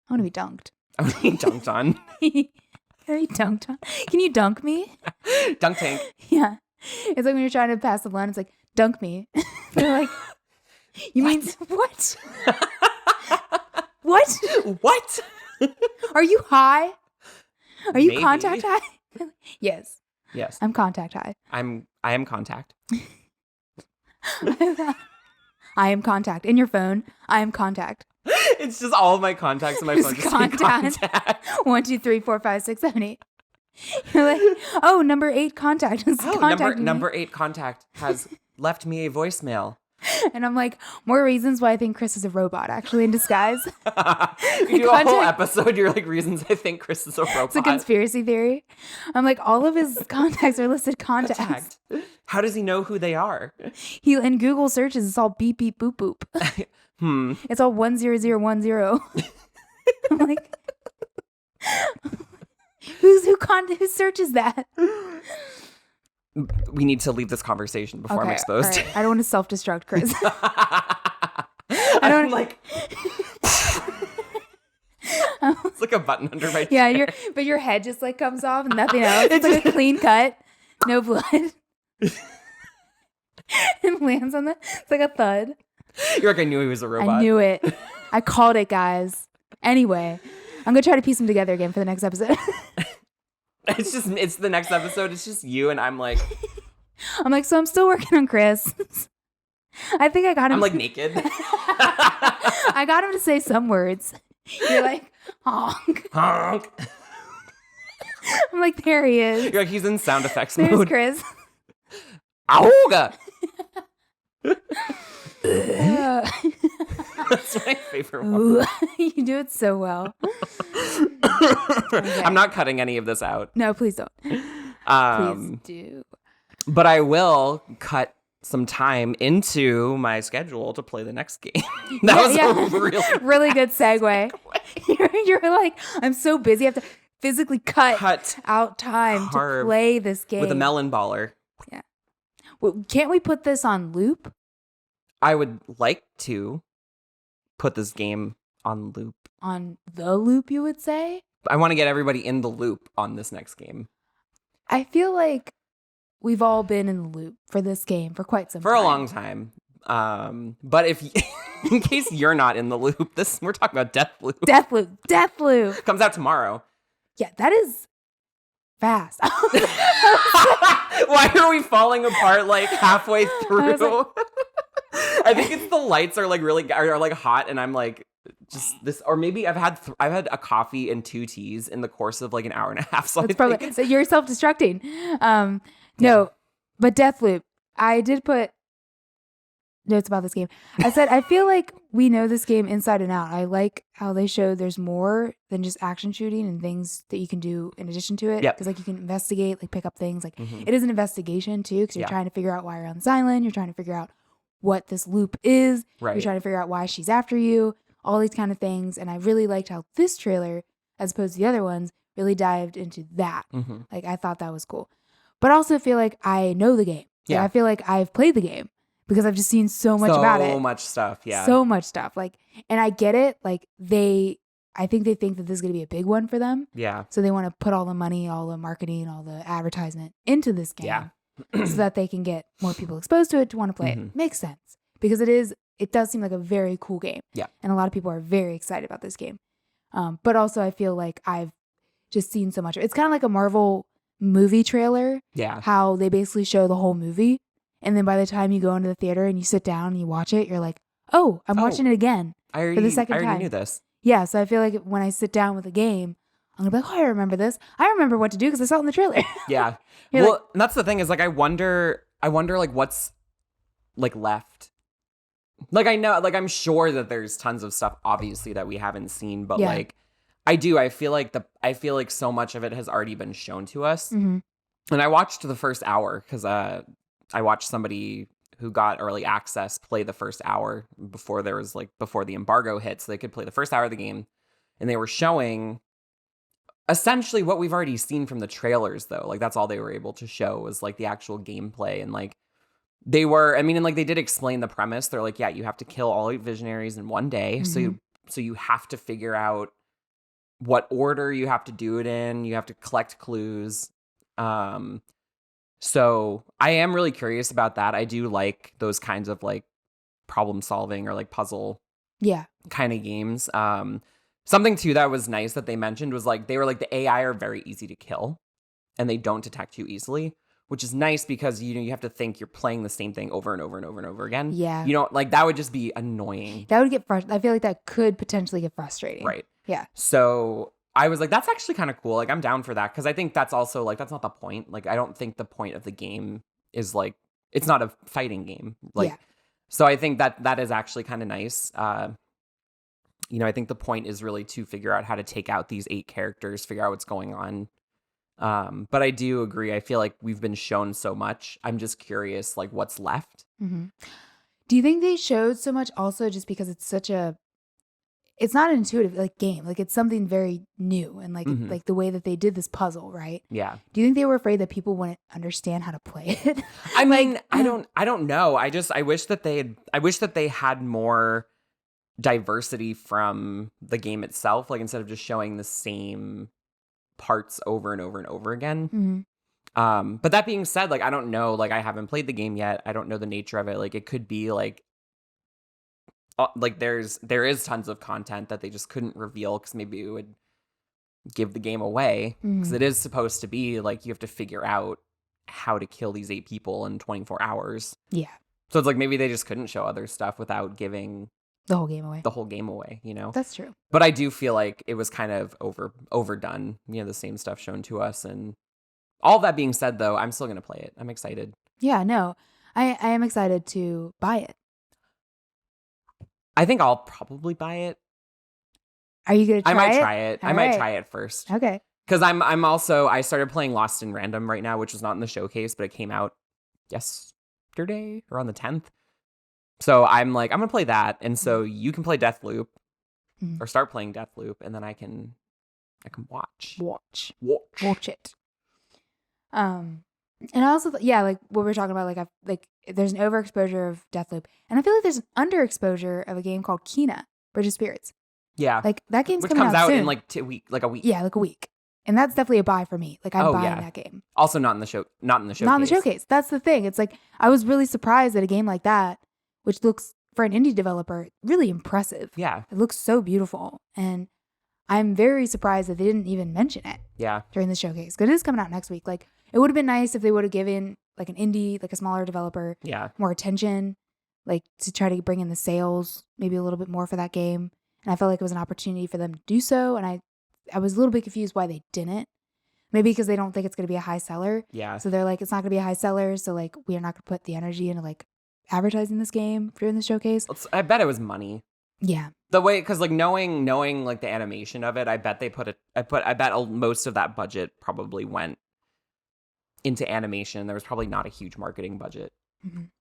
want to be dunked. I want to be dunked on. Can I be dunked on? Can you dunk me? Dunk tank. Yeah. It's like when you're trying to pass the blunt, it's like, dunk me. They're like, you mean what? What? What? Are you high? Are you Maybe. contact high? Yes, Yes. I'm contact high. I am contact. I am contact. In your phone, I am contact. It's just all of my contacts in my phone. Just Just say contact. contact. 1, 2, 3, 4, 5, 6, 7, 8. You're like, oh, number 8 contact is Oh, contacting me. number 8 contact has left me a voicemail. And I'm like, more reasons why I think Chris is a robot, actually, in disguise. You do a whole Contact- episode. You're like, reasons I think Chris is a robot. It's a conspiracy theory. I'm like, all of his contacts are listed contacts. Contact. How does he know who they are? He in Google searches, it's all beep beep boop boop. It's all 10010. I'm like, who searches that? We need to leave this conversation before I'm exposed. all right. I don't want to self-destruct, Chris. I don't like. It's like a button under my Yeah, chair. but your head just like comes off and nothing else. It's like a clean cut, no blood. It lands on the. It's like a thud. You're like, I knew he was a robot. I knew it. I called it, guys. Anyway, I'm gonna try to piece them together again for the next episode. It's the next episode. It's just you and I'm like, I'm like, so I'm still working on Chris. I think I got him. I'm like naked. I got him to say some words. You're like, honk. Honk. I'm like, there he is. You're like, he's in sound effects There's mode. Chris. Auga. Uh, That's my favorite one. ooh, you do it so well. Okay. I'm not cutting any of this out. No, please don't. Please do. But I will cut some time into my schedule to play the next game. That was a really good segue. You're like, I'm so busy. I have to physically cut out time to carve play this game. with a melon baller. Yeah. Well, can't we put this on loop? I would like to put this game on loop. On the loop, you would say? I want to get everybody in the loop on this next game. I feel like we've all been in the loop for this game for quite some time. For a long time. But if in case you're not in the loop, we're talking about Deathloop. Deathloop. Comes out tomorrow. Yeah, that is fast. Why are we falling apart like halfway through? I was like- I think it's the lights are like really are like hot, and I'm like just this, or maybe I've had a coffee and 2 teas in the course of like an hour and a half. So That's I probably think so you're self-destructing. No, but Deathloop. I did put notes about this game. I said I feel like we know this game inside and out. I like how they showed there's more than just action shooting and things that you can do in addition to it. Yep. Because like you can investigate, like pick up things. Like Mhm. it is an investigation too, because you're Yeah. trying to figure out why you're on this island. You're trying to figure out what this loop is. Right. You're trying to figure out why she's after you. All these kind of things. And I really liked how this trailer, as opposed to the other ones, really dived into that. Mhm. Like I thought that was cool. But I also feel like I know the game. Like, Yeah. I feel like I've played the game because I've just seen so much about it. So much stuff. Yeah. So much stuff. Like, and I get it. Like I think they think that this is going to be a big one for them. Yeah. So they want to put all the money, all the marketing, all the advertisement into this game. Yeah. So that they can get more people exposed to it to want to play Mhm. it. Makes sense because it does seem like a very cool game. Yeah. And a lot of people are very excited about this game. But also I feel like I've just seen so much. It's kind of like a Marvel movie trailer, Yeah. how they basically show the whole movie. And then by the time you go into the theater and you sit down and you watch it, you're like, oh, I'm watching it again. I already, the second I already time. knew this. Yeah. So I feel like when I sit down with a game, I'm going to be like, oh, I remember this. I remember what to do because I saw it in the trailer. Yeah. You're Well, like- and that's the thing is like I wonder like what's like left. Like I know, like I'm sure that there's tons of stuff obviously that we haven't seen, but Yeah. like I feel like so much of it has already been shown to us. Mhm. And I watched the first hour because I watched somebody who got early access play the first hour before the embargo hit, so they could play the first hour of the game. And they were showing essentially what we've already seen from the trailers, though. Like that's all they were able to show was like the actual gameplay. And like they did explain the premise. They're like, yeah, you have to kill all 8 visionaries in one day. So you have to figure out what order you have to do it in. You have to collect clues. So I am really curious about that. I do like those kinds of like problem solving or like puzzle Yeah. kind of games. Something too that was nice that they mentioned was like they were like the AI are very easy to kill and they don't detect you easily, which is nice because you have to think you're playing the same thing over and over and over and over again. Yeah. You know, like that would just be annoying. That would get frustrating. I feel like that could potentially get frustrating. Right. Yeah. So I was like, that's actually kind of cool. Like, I'm down for that because I think that's also like, that's not the point. Like, I don't think the point of the game is like, it's not a fighting game. Like, Yeah. so I think that is actually kind of nice. I think the point is really to figure out how to take out these 8 characters, figure out what's going on. But I do agree. I feel like we've been shown so much. I'm just curious, like, what's left. Mm-hmm. Do you think they showed so much also just because it's not an intuitive like game, like it's something very new and like Mhm. like the way that they did this puzzle, right? Yeah. Do you think they were afraid that people wouldn't understand how to play it? I mean, I don't know. I wish that they had more diversity from the game itself, like instead of just showing the same parts over and over and over again. Mhm. But that being said, like I don't know, like I haven't played the game yet. I don't know the nature of it. Like it could be like there is tons of content that they just couldn't reveal because maybe it would give the game away because it is supposed to be like you have to figure out how to kill these 8 people in 24 hours. Yeah. So it's like maybe they just couldn't show other stuff without giving The whole game away. the whole game away, you know? That's true. But I do feel like it was kind of overdone, the same stuff shown to us. And all that being said, though, I'm still going to play it. I'm excited. Yeah, no. I am excited to buy it. I think I'll probably buy it. Are you going to try it? I might try it. I All might right. try it first. Okay. Because I started playing Lost in Random right now, which was not in the showcase, but it came out yesterday or on the 10th. So I'm like, I'm going to play that. And so you can play Deathloop Mhm. or start playing Deathloop, and then I can watch. Watch it. And I also, like what we were talking about, like there's an overexposure of Deathloop, and I feel like there's an underexposure of a game called Kena, Bridge of Spirits. Yeah. Like that game's Which coming comes out soon. in like a week. Yeah, like a week, and that's definitely a buy for me. Like I'm Oh, buying yeah. that game. Also not in the showcase. Not in the showcase. That's the thing. It's like I was really surprised that a game like that, which looks for an indie developer really impressive. Yeah. It looks so beautiful, and I'm very surprised that they didn't even mention it Yeah. during the showcase because it is coming out next week. Like It would have been nice if they would have given like an indie, like a smaller developer, Yeah. more attention, like to try to bring in the sales maybe a little bit more for that game. And I felt like it was an opportunity for them to do so. And I was a little bit confused why they didn't. Maybe because they don't think it's going to be a high seller. Yeah. So they're like, it's not going to be a high seller. So like, we are not going to put the energy into like advertising this game during the showcase. I bet it was money. Yeah. The way, because like knowing like the animation of it, I bet they I bet most of that budget probably went into animation. There was probably not a huge marketing budget,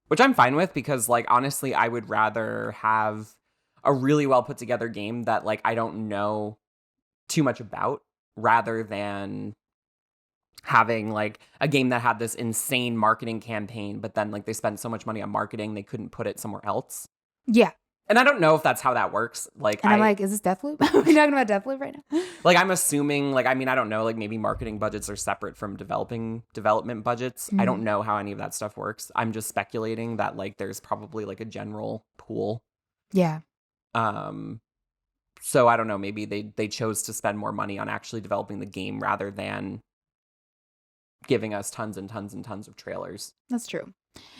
which I'm fine with because like honestly, I would rather have a really well put together game that like I don't know too much about rather than having like a game that had this insane marketing campaign, but then like they spent so much money on marketing they couldn't put it somewhere else. Yeah. And I don't know if that's how that works. Like, and I'm like, is this Deathloop? Are we talking about Deathloop right now? Like, I'm assuming, like, I mean, I don't know, like, maybe marketing budgets are separate from development budgets. I don't know how any of that stuff works. I'm just speculating that, like, there's probably, like, a general pool. Yeah. So I don't know, maybe they chose to spend more money on actually developing the game rather than giving us tons and tons and tons of trailers. That's true.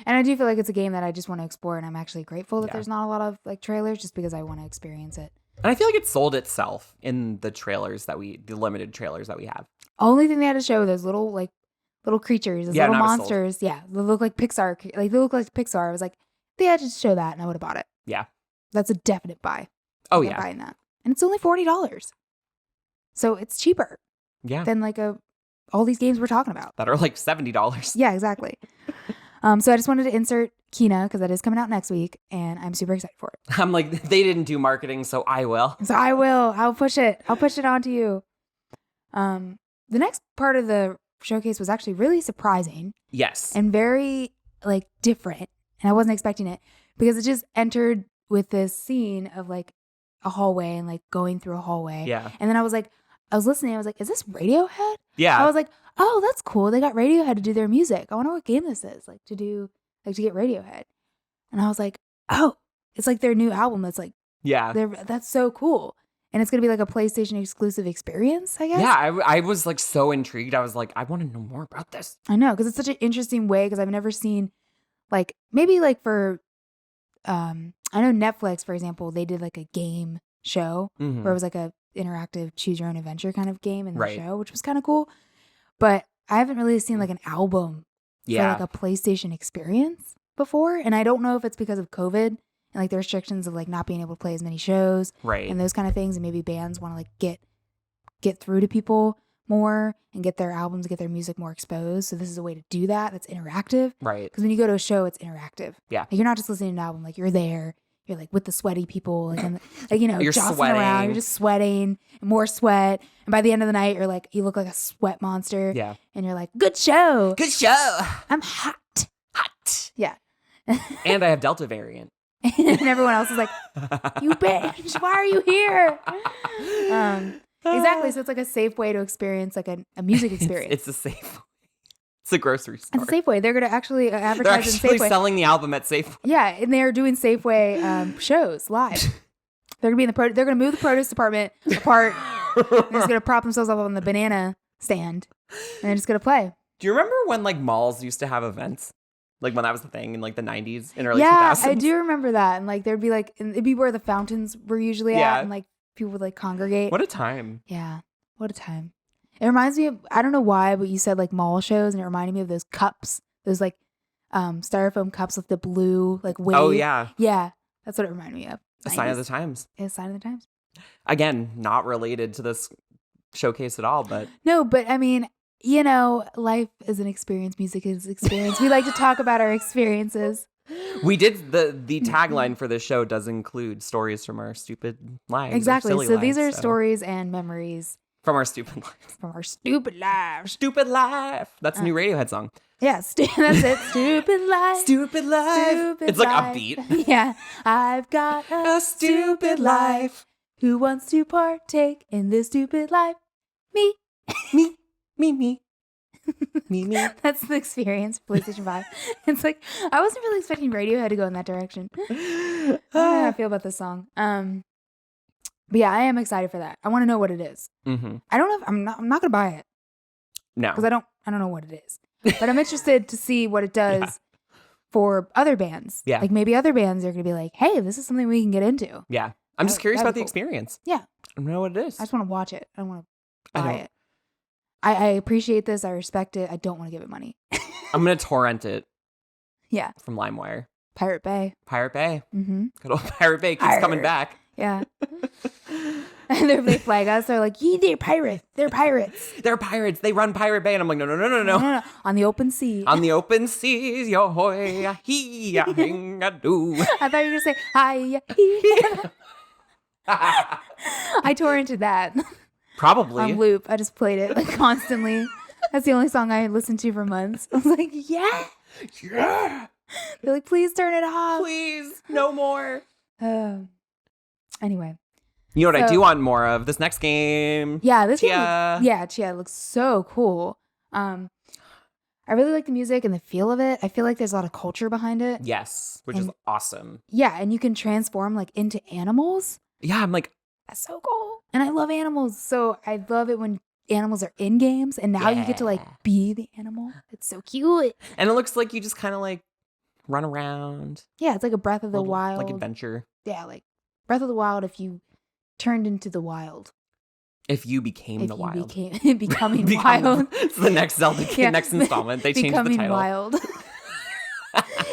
And I do feel like it's a game that I just want to explore, and I'm actually grateful that there's not a lot of like trailers just because I want to experience it. And I feel like it sold itself in the limited trailers that we have. Only thing they had to show those little creatures, those little monsters. Yeah, they look like Pixar. Like they look like Pixar. I was like, they had to show that, and I would have bought it. Yeah, that's a definite buy. Oh yeah, buying that, and it's only $40, so it's cheaper. Yeah, than like all these games we're talking about that are like $70. Yeah, exactly. So I just wanted to insert Kina because that is coming out next week, and I'm super excited for it. I'm like, they didn't do marketing, so I will. So I will. I'll push it. I'll push it onto you. The next part of the showcase was actually really surprising. Yes. And very like different, and I wasn't expecting it because it just entered with this scene of like a hallway and like going through a hallway. Yeah. And then I was listening. I was like, is this Radiohead? Yeah. I was like, oh, that's cool. They got Radiohead to do their music. I wonder what game this is, like to get Radiohead. And I was like, oh, it's like their new album. That's like, yeah, that's so cool. And it's going to be like a PlayStation exclusive experience, I guess. Yeah, I was like so intrigued. I was like, I want to know more about this. I know, because it's such an interesting way, because I've never seen like, maybe like for, I know Netflix, for example, they did like a game show where it was like a interactive choose your own adventure kind of game in the show, which was kind of cool. But I haven't really seen like an album for like a PlayStation experience before. And I don't know if it's because of COVID and like the restrictions of like not being able to play as many shows and those kind of things. And maybe bands want to like get through to people more and get their albums, get their music more exposed. So this is a way to do that. That's interactive. Right. Because when you go to a show, it's interactive. Yeah. Like, you're not just listening to an album. Like you're there. You're like with the sweaty people, like, and, like you're jostling sweating around. You're just sweating, and more sweat. And by the end of the night, you're like, you look like a sweat monster. Yeah. And you're like, good show. Good show. I'm hot. Hot. Yeah. And I have Delta variant. And everyone else is like, you bitch, why are you here? Exactly. So it's like a safe way to experience like a music experience. It's a safe. It's a grocery store. It's a Safeway. They're going to actually advertise They're in actually Safeway. selling the album at Safeway. Yeah, and they're doing Safeway shows live. They're going to be they're going to move the produce department apart. They're just going to prop themselves up on the banana stand, and they're just going to play. Do you remember when like malls used to have events? Like when that was the thing in like the 90s and early 2000s? Yeah, I do remember that. And like there'd be like, it'd be where the fountains were usually at, and like people would like congregate. What a time. Yeah, what a time. It reminds me of, I don't know why, but you said like mall shows, and it reminded me of those cups, those like styrofoam cups with the blue like wave. Oh yeah. Yeah, that's what it reminded me of. A sign of the times. It's a sign of the times. Again, not related to this showcase at all, but. No, but I mean, you know, life is an experience. Music is experience. We like to talk about our experiences. We did the tagline for this show does include stories from our stupid lives. Exactly. So lives, these are stories and memories. From our stupid lives. From our stupid lives. Stupid life. That's a new Radiohead song. Yeah, that's it. Stupid life. Stupid life. Stupid it's like life. upbeat. Yeah. I've got a stupid life. Who wants to partake in this stupid life? Me. Me. Me. Me. That's the experience, PlayStation 5. It's like, I wasn't really expecting Radiohead to go in that direction. I don't know how I feel about this song. But yeah, I am excited for that. I want to know what it is. Mm-hmm. I don't know if I'm not going to buy it. No, because I I don't know what it is, but I'm interested to see what it does for other bands. Yeah. Like maybe other bands are going to be like, hey, this is something we can get into. Yeah. I'm just curious that'd about be the cool. experience. Yeah. I don't know what it is. I just want to watch it. I don't want to I buy don't. it. I appreciate this. I respect it. I don't want to give it money. I'm going to torrent it Yeah. from LimeWire. Pirate Bay. Pirate Bay. Mm-hmm. Good old Pirate Bay keeps coming back. Yeah. And they flag us. They're like, they're pirates. They're pirates. They're pirates. They run Pirate Bay. And I'm like, no. On the open sea. On the open seas, yo hoy, hee, hing, a do. I thought you were going to say, hi. I torrented that. Probably. On loop. I just played it like constantly. That's the only song I listened to for months. I was like, yeah. Yeah. They're like, please turn it off. Please, no more. Anyway. You know what I do want more of? This next game. Yeah, this Chia. game. Chia looks so cool. I really like the music and the feel of it. I feel like there's a lot of culture behind it. Yes, which is awesome. Yeah, and you can transform like into animals. Yeah, I'm like, that's so cool. And I love animals. So I love it when animals are in games and now you get to like be the animal. It's so cute. And it looks like you just kind of like run around. Yeah, it's like a Breath of the Wild. Like adventure. Yeah, like Breath of the Wild if you turned into the wild. If you became the wild. Becoming wild. It's the next Zelda game, next installment. They changed the title. Becoming wild.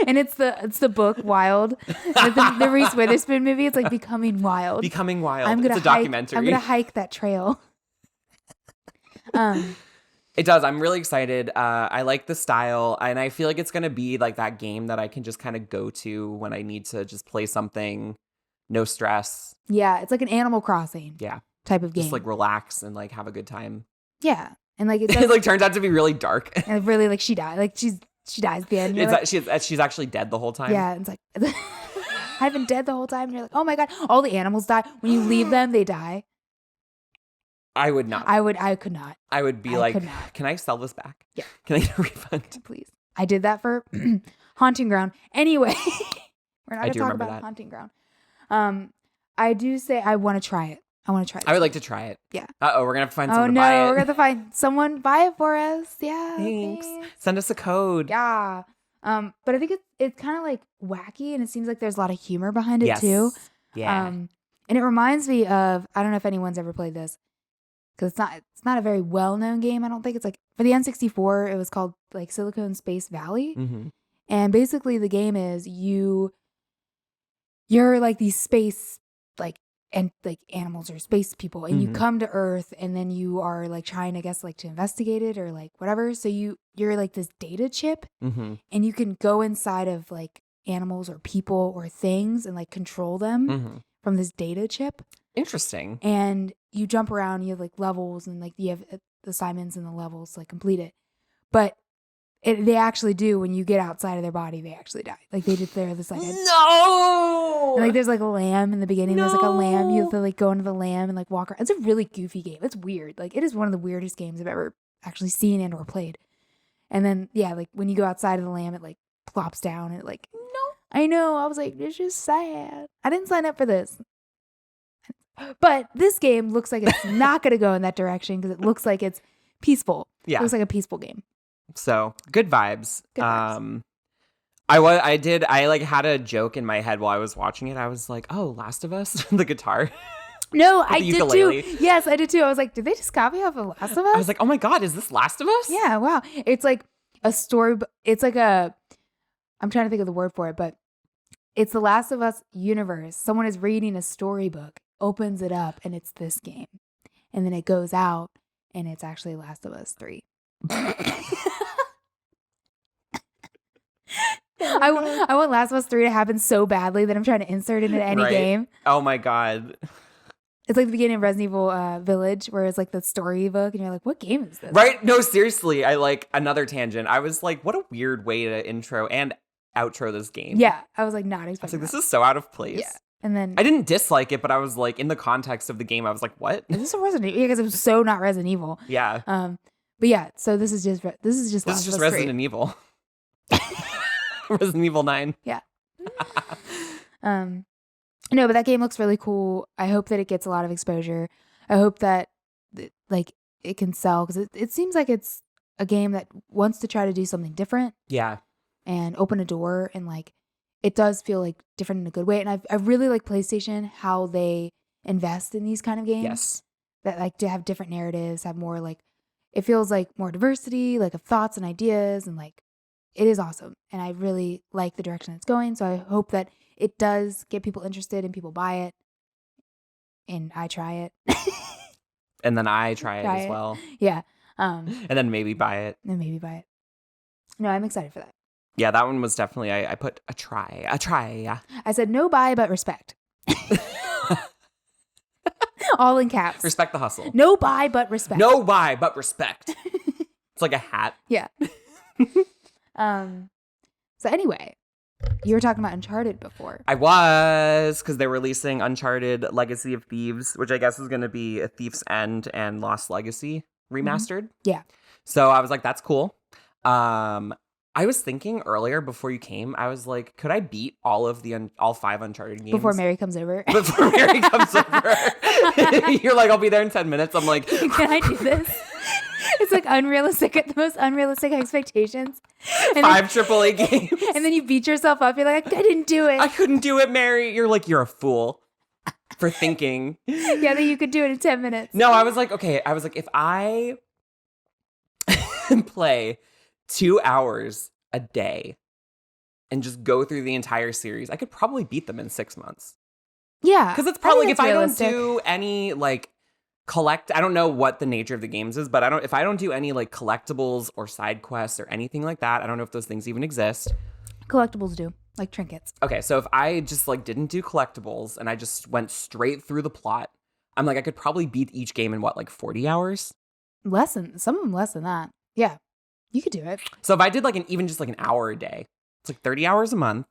And it's the book Wild. The Reese Witherspoon movie. It's like Becoming Wild. Becoming Wild. It's a documentary. I'm gonna hike that trail. It does. I'm really excited. I like the style, and I feel like it's gonna be like that game that I can just kind of go to when I need to just play something, no stress. Yeah, it's like an Animal Crossing. Yeah. Type of game. Just like relax and like have a good time. Yeah, and like it like turns out to be really dark. And really, like she died. Like she dies at the end. Like, she's actually dead the whole time. Yeah, it's like I've been dead the whole time. And you're like, oh my god, all the animals die. When you leave them, they die. I would not. I could not. I would be can I sell this back? Yeah. Can I get a refund? Please. I did that for Haunting Ground. Anyway, we're not going to talk about Haunting Ground. I do say I want to try it. I want to try it. I would like to try it. Yeah. Uh-oh, we're going to have to find someone to buy it. Oh, no, we're going to find someone buy it for us. Yeah. Thanks. Send us a code. Yeah. But I think it's kind of like wacky, and it seems like there's a lot of humor behind it too. Yeah. And it reminds me of, I don't know if anyone's ever played this, because it's not a very well-known game. I don't think it's like, for the N64, it was called like Silicon Space Valley. Mm-hmm. And basically the game is you're like these space and like animals or space people, and you come to Earth, and then you are like trying, I guess, like to investigate it or like whatever. So you're like this data chip, and you can go inside of like animals or people or things and like control them from this data chip. Interesting. And you jump around, you have like levels, and like you have the assignments and the levels to like complete it. But they actually do, when you get outside of their body, they actually die. Like they declare this like no. And like there's like a lamb in the beginning. No. There's like a lamb. You have to like go into the lamb and like walk around. It's a really goofy game. It's weird. Like it is one of the weirdest games I've ever actually seen and or played. And then like when you go outside of the lamb, it like plops down and it like I know. I was like, it's just sad. I didn't sign up for this. But this game looks like it's not going to go in that direction because it looks like it's peaceful. Yeah. It looks like a peaceful game. So good vibes. Good vibes. I like had a joke in my head while I was watching it. I was like, oh, Last of Us, the guitar. No, I did ukulele. too. Yes, I did too. I was like, did they just copy off of Last of Us? I was like, oh my God, is this Last of Us? Yeah, wow. It's like a story. It's like I'm trying to think of the word for it, but it's the Last of Us universe. Someone is reading a storybook, opens it up, and it's this game. And then it goes out, and it's actually Last of Us 3. I want Last of Us 3 to happen so badly that I'm trying to insert it into any game. Oh my God. It's like the beginning of Resident Evil Village, where it's like the storybook, and you're like, what game is this? Right? No, seriously. I like another tangent. I was like, what a weird way to intro and outro this game. Yeah. I was like, not expecting I was like, this is so out of place. Yeah. And then I didn't dislike it, but I was like, in the context of the game, I was like, what? Is this a Resident Evil? Yeah, because it was so not Resident Evil. Yeah. But yeah, so this is just Resident Evil. Resident Evil 9. Yeah. No, but that game looks really cool. I hope that it gets a lot of exposure. I hope that like it can sell, because it seems like it's a game that wants to try to do something different Yeah. and open a door, and like it does feel like different in a good way. And I really like PlayStation, how they invest in these kind of games Yes. that like to have different narratives, have more like it feels like more diversity, like of thoughts and ideas, and like it is awesome. And I really like the direction it's going. So I hope that it does get people interested and people buy it, and I try it. And then I try it Try as it. well. Yeah. And then maybe buy it. And maybe buy it. No, I'm excited for that. Yeah, that one was definitely, I put a try. I said no buy, but respect. All in caps. Respect the hustle. No buy, but respect. No buy, but respect. It's like a hat. Yeah. So anyway, you were talking about Uncharted before. I was, because they're releasing Uncharted Legacy of Thieves, which I guess is going to be a Thief's End and Lost Legacy remastered. Yeah. So I was like, that's cool. I was thinking earlier before you came, I was like, could I beat all 5 Uncharted games? Before Mary comes over. Before Mary comes over. You're like, I'll be there in 10 minutes. I'm like, can I do this? It's like unrealistic, the most unrealistic expectations. And 5 AAA games. And then you beat yourself up. You're like, I didn't do it. I couldn't do it, Mary. You're like, you're a fool for thinking. Yeah, that you could do it in 10 minutes. No, I was like, okay. I was like, if I play 2 hours a day and just go through the entire series, I could probably beat them in 6 months. Yeah. Because it's probably, think if realistic. I don't do any like I don't know what the nature of the games is, but if I don't do any like collectibles or side quests or anything like that, I don't know if those things even exist. Collectibles do, like trinkets. Okay, so if I just like didn't do collectibles and I just went straight through the plot, I'm like, I could probably beat each game in what, like 40 hours? Some of them less than that. Yeah, you could do it. So if I did like even just like an hour a day, it's like 30 hours a month.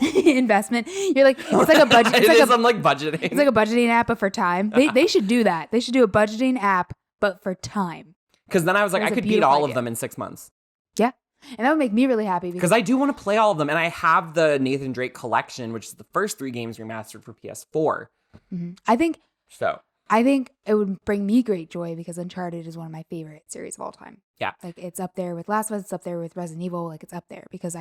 Investment. You're like, it's like a budget. I'm like budgeting. It's like a budgeting app, but for time. They should do that. They should do a budgeting app, but for time. Because then I was like, I could beat all of them in 6 months. Yeah. And that would make me really happy. Because I do want to play all of them. And I have the Nathan Drake collection, which is the first 3 games remastered for PS4. Mm-hmm. I think it would bring me great joy because Uncharted is one of my favorite series of all time. Yeah. Like it's up there with Last of Us, it's up there with Resident Evil. Like it's up there because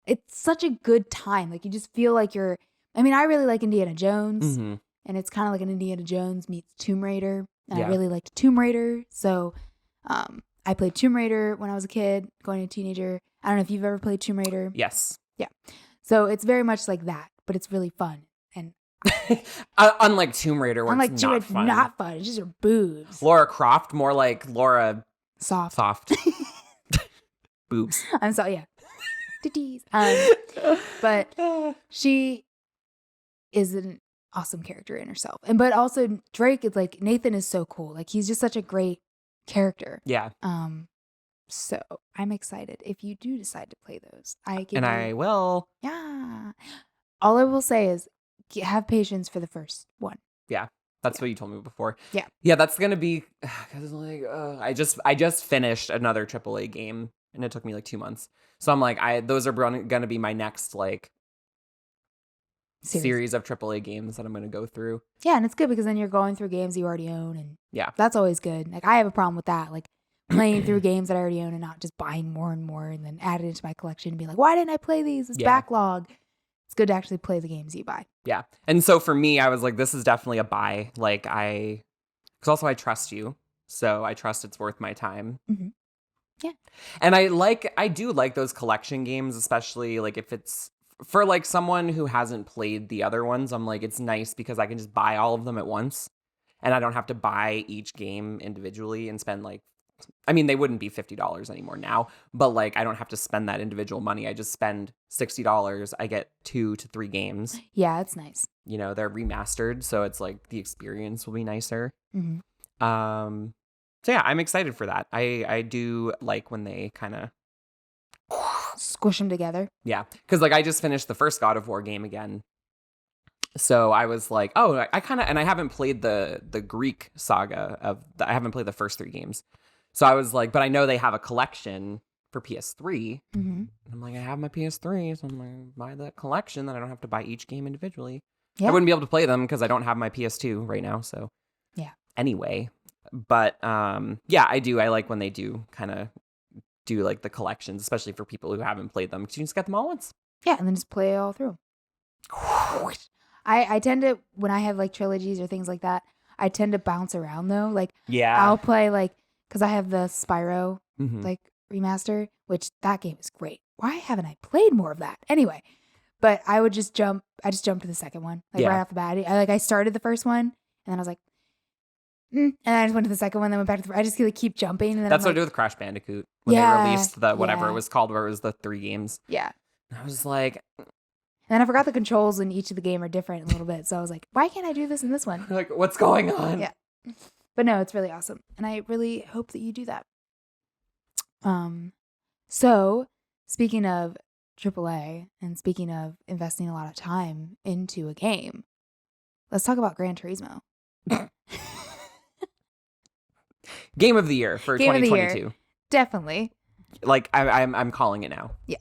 it's such a good time. Like you just feel like I really like Indiana Jones, mm-hmm. and it's kind of like an Indiana Jones meets Tomb Raider. And Yeah. I really liked Tomb Raider. So I played Tomb Raider when I was a kid, going to teenager. I don't know if you've ever played Tomb Raider. Yes. Yeah. So it's very much like that, but it's really fun. And unlike Tomb Raider, where unlike it's Tomb not Raider, fun. not fun. It's just your boobs. Lara Croft, more like Laura Soft. Boobs. I'm sorry, yeah. Titties. But she is an awesome character in herself. But also Drake is like, Nathan is so cool. Like he's just such a great character. Yeah. So I'm excited if you do decide to play those. I will. Yeah. All I will say is have patience for the first one. Yeah. That's what you told me before. Yeah. Yeah, that's going to be, because like, I just finished another AAA game and it took me like 2 months. So I'm like, those are going to be my next like series of AAA games that I'm going to go through. Yeah, and it's good because then you're going through games you already own, and yeah, that's always good. Like I have a problem with that, like playing through games that I already own and not just buying more and more and then add it into my collection and be like, why didn't I play these? It's backlog. It's good to actually play the games you buy. Yeah, and so for me, I was like, this is definitely a buy. Like because also I trust you, so I trust it's worth my time. Mm-hmm. Yeah, and I do like those collection games, especially like if it's for like someone who hasn't played the other ones. I'm like, it's nice because I can just buy all of them at once and I don't have to buy each game individually and spend like, I mean, they wouldn't be $50 anymore now, but like, I don't have to spend that individual money. I just spend $60. I get 2 to 3 games. Yeah, it's nice. You know, they're remastered. So it's like the experience will be nicer. Mm-hmm. So yeah, I'm excited for that. I do like when they kind of squish them together. Yeah, because like I just finished the first God of War game again, so I was like, oh, I kind of, and I haven't played the Greek saga I haven't played the first 3 games, so I was like, but I know they have a collection for PS3. Mm-hmm. I'm like, I have my PS3, so I'm gonna buy that collection. Then I don't have to buy each game individually. Yeah. I wouldn't be able to play them because I don't have my PS2 right now. So yeah. Anyway, But yeah, I do. I like when they do kind of do like the collections, especially for people who haven't played them, because you just get them all once. Yeah, and then just play it all through. I tend to, when I have like trilogies or things like that, I tend to bounce around though. Like, Yeah. I'll play like, because I have the Spyro Mhm. like remaster, which that game is great. Why haven't I played more of that? Anyway, but I would just jump. I just jumped to the second one, like Yeah. right off the bat. I started the first one, and then I was like, and I just went to the second one, then went back to the. I just like, keep jumping, and then That's I'm what I like, do with Crash Bandicoot when they released the whatever it was called, where it was the 3 games. Yeah. I was like, and I forgot the controls in each of the game are different a little bit, so I was like, why can't I do this in this one? like, what's going on? Yeah. But no, it's really awesome, and I really hope that you do that. So speaking of AAA and speaking of investing a lot of time into a game, let's talk about Gran Turismo. Game of the year for Game of the 2022. year. Definitely. Like I'm calling it now. Yeah.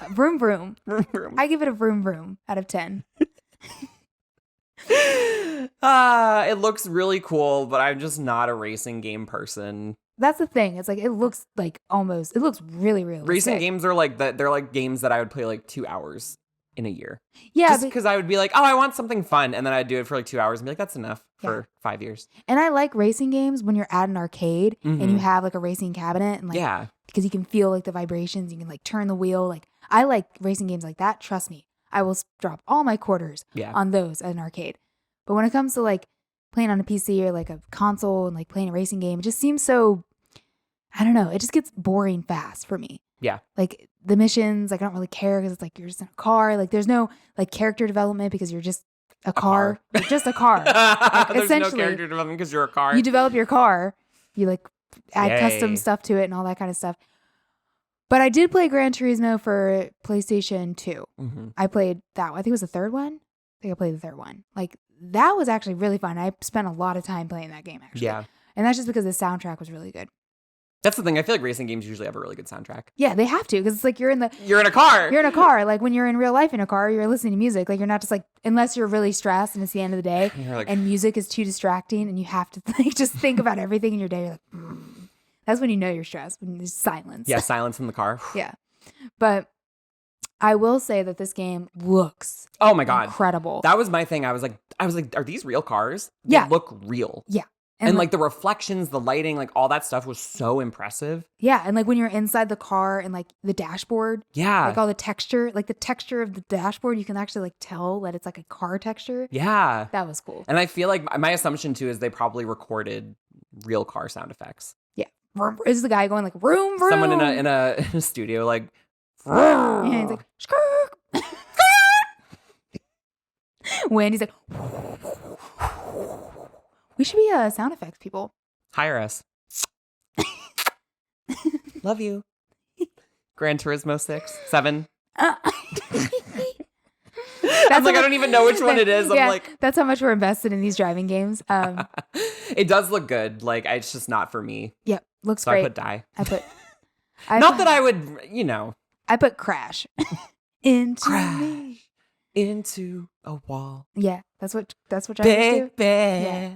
Vroom vroom. Vroom, vroom. I give it a vroom vroom out of 10. It looks really cool, but I'm just not a racing game person. That's the thing. It's like it looks really realistic. Racing games are like that. They're like games that I would play like 2 hours in a year. Yeah, just because I would be like, oh, I want something fun, and then I'd do it for like 2 hours and be like, that's enough for 5 years. and I like racing games when you're at an arcade and you Mhm. have like a racing cabinet and like Yeah. because you can feel like the vibrations, you can like turn the wheel. Like I like racing games like that. Trust me, I will drop all my quarters on those at an arcade. But when it comes to like playing on a PC or like a console and like playing a racing game, it just seems so, I don't know, it just gets boring fast for me. Yeah. Like the missions, like I don't really care because it's like you're just in a car. Like there's no like character development because you're just a car. You're just a car. Like, There's essentially, no character development because you're a car. you develop your car, you like add Yay. custom stuff to it and all that kind of stuff. But I did play Gran Turismo for PlayStation 2. Mm-hmm. I played that one. I think it was the third one. I think I played the third one. Like that was actually really fun. I spent a lot of time playing that game actually. Yeah. And that's just because the soundtrack was really good. That's the thing. I feel like racing games usually have a really good soundtrack. Yeah, they have to because it's like you're in a car. You're in a car. Like when you're in real life in a car, you're listening to music. Like you're not just like, unless you're really stressed and it's the end of the day Like, and music is too distracting and you have to like just think about everything in your day. You're like, that's when you know you're stressed, when there's silence. yeah, silence in the car. Yeah. But I will say that this game looks Oh my God. incredible. That was my thing. I was like, are these real cars? They Yeah. look real. Yeah. And like the reflections, the lighting, like all that stuff was so impressive. Yeah. And like when you're inside the car and like the dashboard, Yeah. like all the texture, like the texture of the dashboard, you can actually like tell that it's like a car texture. Yeah. That was cool. And I feel like my assumption too is they probably recorded real car sound effects. Yeah. This is the guy going like vroom vroom. Someone in a studio like Yeah, he's like skirk. When he's like we should be sound effects people. hire us. Love you. Gran Turismo 6, 7. That's I'm like, I don't even know which one it is. I'm like, that's how much we're invested in these driving games. it does look good. Like, it's just not for me. Yep, looks So great. I put die. Not that I would, I put crash into Crash. me. Into a wall. Yeah, that's what drivers Baby. do. Yeah.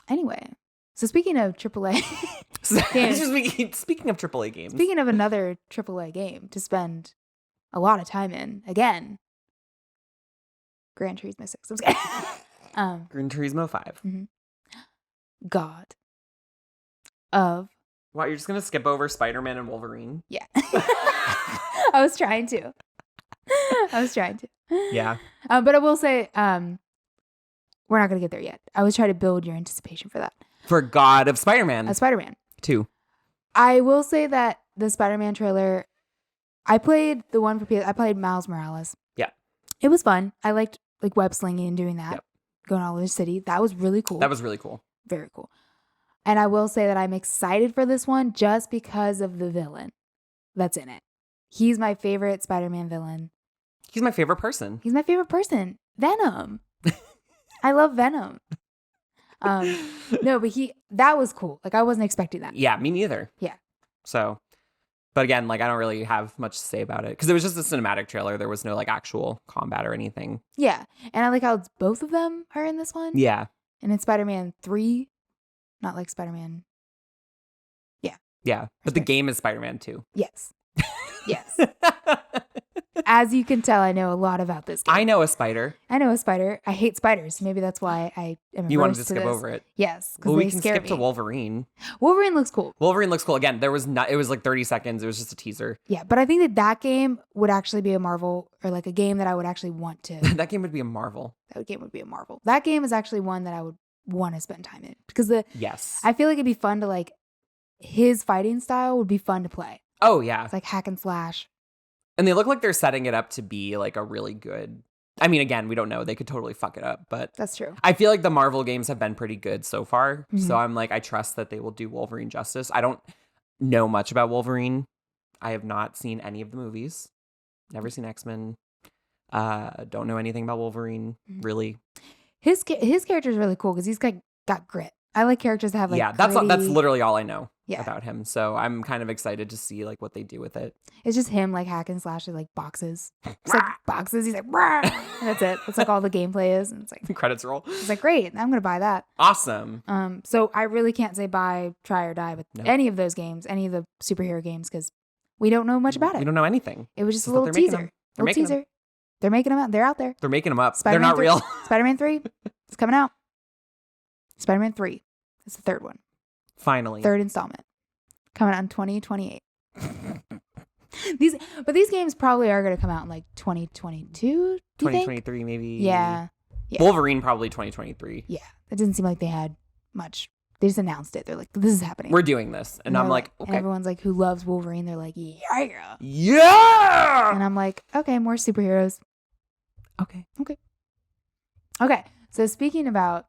Anyway, so speaking of AAA, Speaking of AAA games. speaking of another AAA game to spend a lot of time in, again, Gran Turismo 6. I'm just kidding. Gran Turismo 5. God of. Wow, you're just going to skip over Spider-Man and Wolverine? Yeah. I was trying to. Yeah. But I will say, we're not going to get there yet. I was trying to build your anticipation for that. For God of Spider-Man. Spider-Man. 2. I will say that the Spider-Man trailer, I played the one for PS. I played Miles Morales. Yeah. It was fun. I liked like web slinging and doing that. Yep. Going all over the city. That was really cool. That was really cool. Very cool. And I will say that I'm excited for this one just because of the villain that's in it. He's my favorite Spider-Man villain. He's my favorite person. He's my favorite person. Venom. I love Venom. No, but that was cool. Like I wasn't expecting that. Yeah, me neither. Yeah. So, but again, like I don't really have much to say about it because it was just a cinematic trailer. There was no like actual combat or anything. Yeah. And I like how both of them are in this one. Yeah. And it's Spider-Man 3, not like Spider-Man. Yeah, but the game is Spider-Man 2. Yes. Yes. As you can tell, I know a lot about this game. I know a spider. I know a spider. I hate spiders. Maybe that's why I am You wanted to averse skip this. over it. Yes, because Well, they we can scare skip me. to Wolverine. Wolverine looks cool. Wolverine looks cool. Again, it was like 30 seconds. It was just a teaser. Yeah, but I think that game would actually be a Marvel, or like a game that I would actually want to. That game would be a Marvel. That game would be a Marvel. That game is actually one that I would want to spend time in because Yes. I feel like it'd be fun to like his fighting style would be fun to play. Oh yeah. It's like hack and slash. And they look like they're setting it up to be like a really good. I mean, again, we don't know. They could totally fuck it up, but That's true. I feel like the Marvel games have been pretty good so far. Mhm. So I'm like, I trust that they will do Wolverine justice. I don't know much about Wolverine. I have not seen any of the movies. Never seen X-Men. Don't know anything about Wolverine, really. His character is really cool because he's got grit. I like characters that have like that's gritty- literally all I know Yeah. about him. So I'm kind of excited to see like what they do with it. It's just him like hack and slash with like boxes. It's like boxes. He's like, "Rah!" And that's it. That's like all the gameplay is. And it's like, Credits roll. it's like, great. I'm gonna buy that. Awesome. So I really can't say buy, try, or die with No. any of those games, any of the superhero games, because we don't know much about We it. don't know anything. It was just a Just that little they're making teaser. them. They're Little making them. teaser. They're making them out. They're out there. They're making them up. Spider-Man They're not 3. real. Spider-Man 3. It's coming out. Spider-Man 3. It's the third one. Finally. Third installment. Coming out in 2028. These games probably are going to come out in like 2022. Do you think? 2023 maybe. Yeah. Wolverine probably 2023. Yeah. It didn't seem like they had much. They just announced it. They're like, this is happening. We're doing this. And I'm they're like, and okay. everyone's like, who loves Wolverine? They're like, yeah. Yeah. And I'm like, okay, more superheroes. Okay. Okay. So speaking about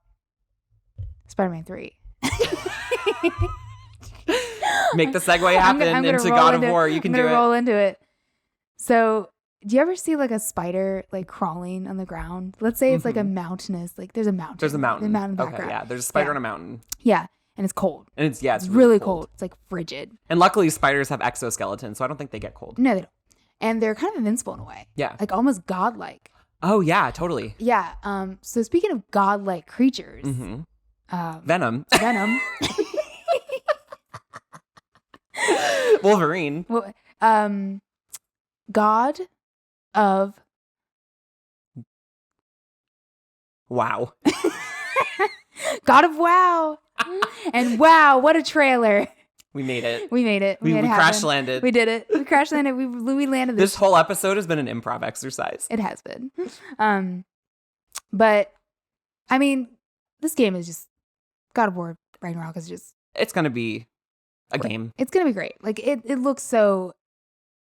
Spider-Man 3. Make the segue I'm happen gonna into roll God of into- War. You can I'm do gonna it. roll into it. So, do you ever see like a spider like crawling on the ground? Let's say it's like a mountainous, like there's a mountain. There's a mountain. The mountain Okay, background. yeah. There's a spider Yeah. on a mountain. Yeah, and it's cold. And it's It's really cold. It's like frigid. And luckily spiders have exoskeletons, so I don't think they get cold. No, they don't. And they're kind of invincible in a way, Yeah. like almost godlike. Oh yeah, totally. Yeah. So speaking of godlike creatures, Mm-hmm. uh, Venom. Venom. Wolverine. Well, God of Wow. God of Wow. And wow, what a trailer. We made it. We made it. We made it happen. crash landed. We did it. We crash landed. We landed This whole episode has been an improv exercise. It has been. But I mean, this game is just God of War Ragnarok is just It's gonna be a great. game. It's gonna be great. Like it looks so.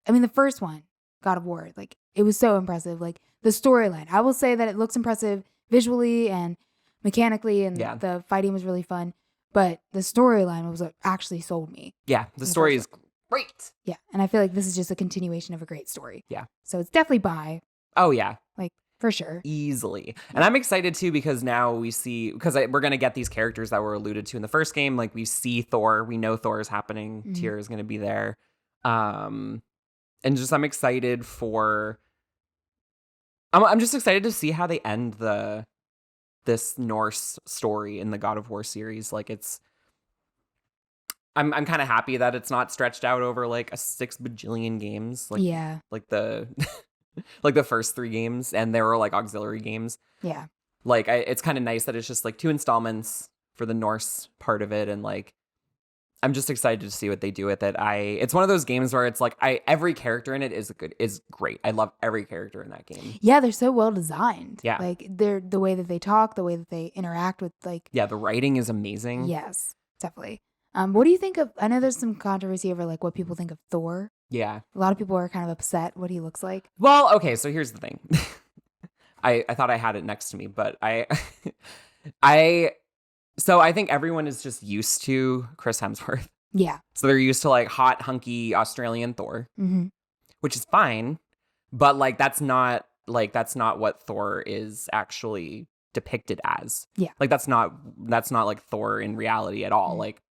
I mean, the first one, God of War, like it was so impressive. Like the storyline, I will say that it looks impressive visually and mechanically, and Yeah. the fighting was really fun. But the storyline was what actually sold me. Yeah, the the story is first great. Yeah, and I feel like this is just a continuation of a great story. Yeah. So it's definitely buy, Oh yeah, like for sure. easily. And I'm excited too because now we see we're gonna get these characters that were alluded to in the first game. Like we see Thor, we know Thor is happening. Mhm. Tyr is gonna be there. And just I'm excited for. I'm just excited to see how they end this Norse story in the God of War series. Like I'm kind of happy that it's not stretched out over like a 6 bajillion games. Like Yeah, like the like the first 3 games, and there were like auxiliary games. yeah. Like it's kind of nice that it's just like 2 installments for the Norse part of it, and like I'm just excited to see what they do with it. It's one of those games where it's like every character in it is great. I love every character in that game. Yeah, they're so well designed. Yeah. Like they're the way that they talk, the way that they interact with like Yeah, the writing is amazing. yes, definitely. What do you think of I know there's some controversy over like what people think of Thor. Yeah. A lot of people are kind of upset what he looks like. Well, okay, so here's the thing. I thought I had it next to me, but so I think everyone is just used to Chris Hemsworth. Yeah. So they're used to like hot, hunky Australian Thor, Mm-hmm. which is fine, but like that's not what Thor is actually depicted as. Yeah. Like that's not like Thor in reality at all. Mhm. Like,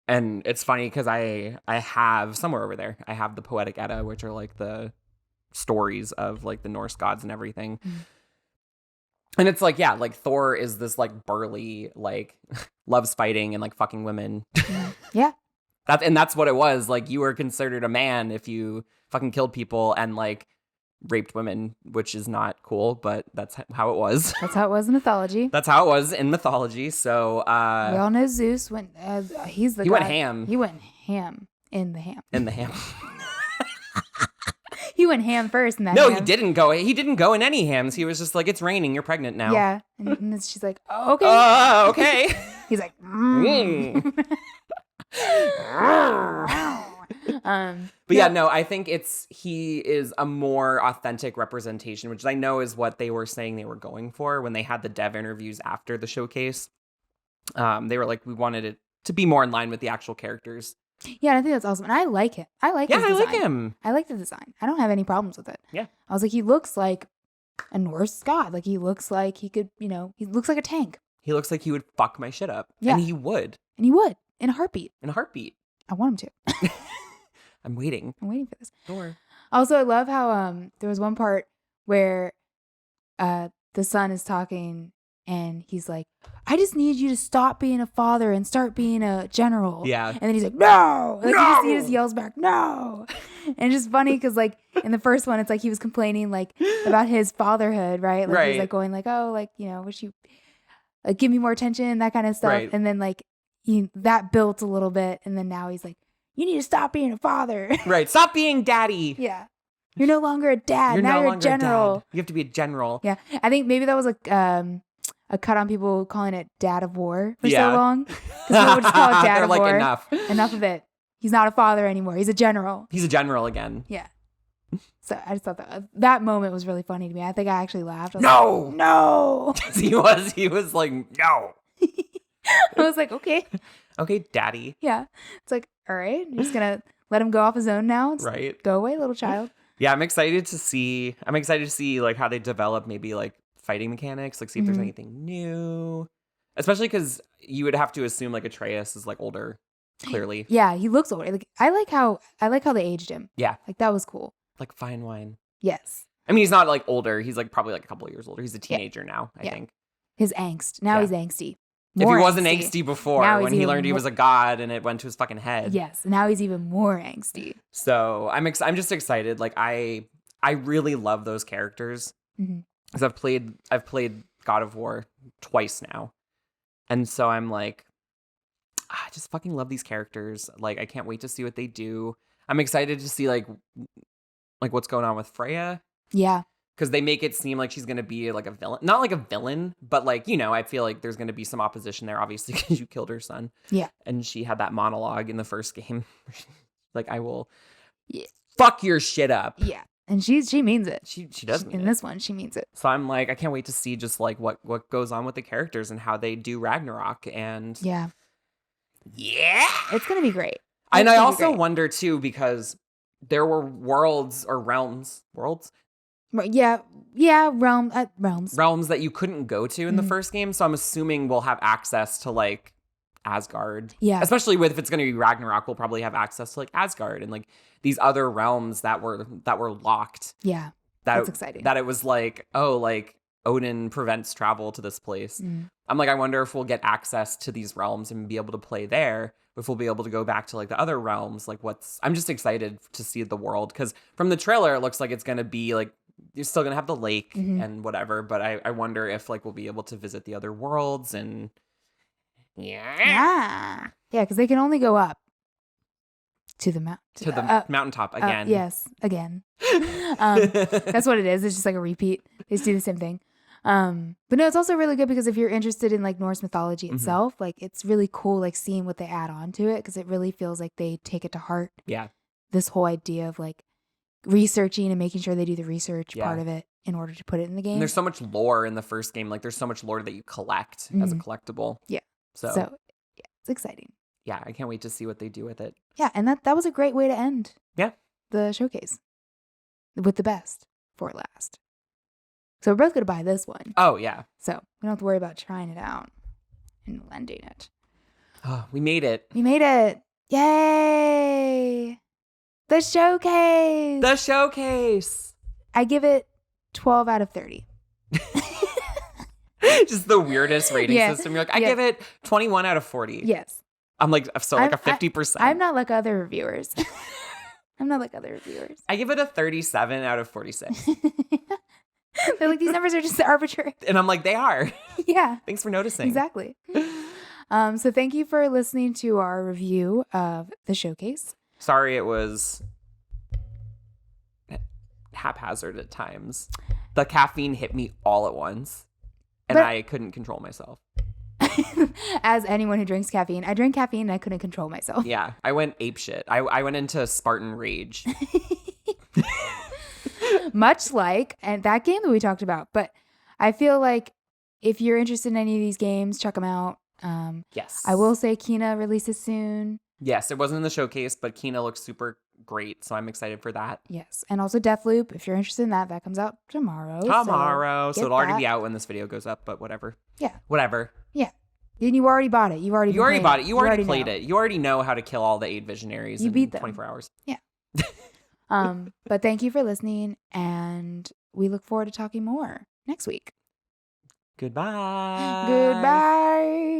and it's funny because I have somewhere over there, I have the Poetic Edda, which are like the stories of like the Norse gods and everything. Mhm. And it's like, yeah, like Thor is this like burly, like loves fighting and like fucking women. Yeah. That's what it was. Like you were considered a man if you fucking killed people and like raped women, which is not cool, but that's how it was. That's how it was in mythology. That's how it was in mythology. So we all know Zeus went. He's the. He god. went ham. He went ham in the ham. In the ham. He went ham first in that. No, ham. he didn't go. He didn't go in any hams. He was just like, "It's raining. You're pregnant now." Yeah, and then she's like, "Oh, okay." Okay. He's like, But yeah, no, I think he is a more authentic representation, which I know is what they were saying they were going for when they had the dev interviews after the showcase. They were like, we wanted it to be more in line with the actual characters. Yeah, I think that's awesome. And I like him. I like his I design. like him. I like the design. I don't have any problems with it. Yeah. I was like, he looks like a Norse god. Like he looks like he could, he looks like a tank. He looks like he would fuck my shit up. Yeah. And he would. And he would in a heartbeat. In a heartbeat. I want him to. I'm waiting. I'm waiting for this. Sure. Also, I love how there was one part where the son is talking and he's like, I just need you to stop being a father and start being a general. Yeah. And then he's like, no. Like, No! he just yells back, no. And it's just funny because like in the first one, it's like he was complaining like about his fatherhood, right? Like Right. he's like going like, oh, like, wish you like give me more attention, that kind of stuff. Right. And then like that built a little bit. And then now he's like, you need to stop being a father. Right. Stop being daddy. Yeah. You're no longer a dad. You're now no you're a longer a general. dad. You have to be a general. Yeah. I think maybe that was a cut on people calling it dad of war for Yeah. so long. Because people would just call it dad They're of like, war. enough of it. He's not a father anymore. He's a general. He's a general again. Yeah. So I just thought that moment was really funny to me. I think I actually laughed. I was No! like, no. he was like, no. I was like, okay. Okay, daddy. Yeah. It's like, all right. You're just going to let him go off his own now. Just Right. go away, little child. Yeah, I'm excited to see like how they develop maybe like fighting mechanics, like see if there's anything new. Especially because you would have to assume like Atreus is like older, clearly. Yeah, he looks older. Like I like how they aged him. Yeah. Like that was cool. Like fine wine. Yes. I mean, he's not like older. He's like probably like a couple of years older. He's a teenager now, I think. His angst. Now Yeah. he's angsty. If More he wasn't angsty before, Now when he's he even learned he more- was a god and it went to his fucking head. Yes. Now he's even more angsty. So I'm just excited. Like I really love those characters Mhm. because I've played God of War twice now, and so I'm like, I just fucking love these characters. Like I can't wait to see what they do. I'm excited to see like what's going on with Freya. Yeah. Because they make it seem like she's going to be like a villain. Not like a villain, but like, I feel like there's going to be some opposition there, obviously, because you killed her son. Yeah. And she had that monologue in the first game. Like, I will Yeah. fuck your shit up. Yeah. And she means it. She does mean in it. this one, she means it. So I'm like, I can't wait to see just like what goes on with the characters and how they do Ragnarok. And Yeah. It's going to be great. And It's I gonna be also great. wonder too, because there were worlds or realms Yeah. Yeah. Realms. that you couldn't go to in the first game. So I'm assuming we'll have access to like Asgard. Yeah. Especially if it's going to be Ragnarok, we'll probably have access to like Asgard and like these other realms that were locked. Yeah. That, That's exciting. That it was like, oh, like Odin prevents travel to this place. Mm. I'm like, I wonder if we'll get access to these realms and be able to play there. If we'll be able to go back to like the other realms. Like I'm just excited to see the world. Because from the trailer, it looks like it's going to be like, you're still going to have the lake and whatever. But I wonder if like we'll be able to visit the other worlds and Yeah. Yeah. Because they can only go up to the mountain. to the mountaintop again. Yes. Again. That's what it is. It's just like a repeat. They just do the same thing. But no, it's also really good because if you're interested in like Norse mythology itself, like it's really cool like seeing what they add on to it because it really feels like they take it to heart. Yeah. This whole idea of like researching and making sure they do the research Yeah. part of it in order to put it in the game. And there's so much lore in the first game. Like there's so much lore that you collect as a collectible. Yeah. So yeah, it's exciting. yeah, I can't wait to see what they do with it. Yeah, and that was a great way to end Yeah. the showcase with the best for last. So we're both going to buy this one. Oh, yeah. So we don't have to worry about trying it out and lending it. Oh, we made it. We made it. Yay. The showcase. The showcase. I give it 12 out of 30. Just the weirdest rating Yeah. system. You're like, I Yeah. give it 21 out of 40. Yes. I'm like, so like a 50%. I'm not like other reviewers. I'm not like other reviewers. I give it a 37 out of 46. They're like, these numbers are just arbitrary. And I'm like, they are. Yeah. Thanks for noticing. Exactly. So thank you for listening to our review of the showcase. Sorry it was haphazard at times. The caffeine hit me all at once, and I couldn't control myself. As anyone who drinks caffeine, I drank caffeine and I couldn't control myself. Yeah, I went apeshit. I went into Spartan rage. Much like and that game that we talked about. But I feel like if you're interested in any of these games, check them out. Yes. I will say Kina releases soon. Yes, it wasn't in the showcase, but Kina looks super great, so I'm excited for that. Yes. And also Deathloop, if you're interested in that comes out tomorrow. So it'll already be out when this video goes up, but whatever. Yeah. Whatever. Yeah. And you already bought it. You already bought it. You already played know. it. You already know how to kill all the 8 visionaries in beat them. 24 hours. Yeah. But thank you for listening, and we look forward to talking more next week. Goodbye. Goodbye.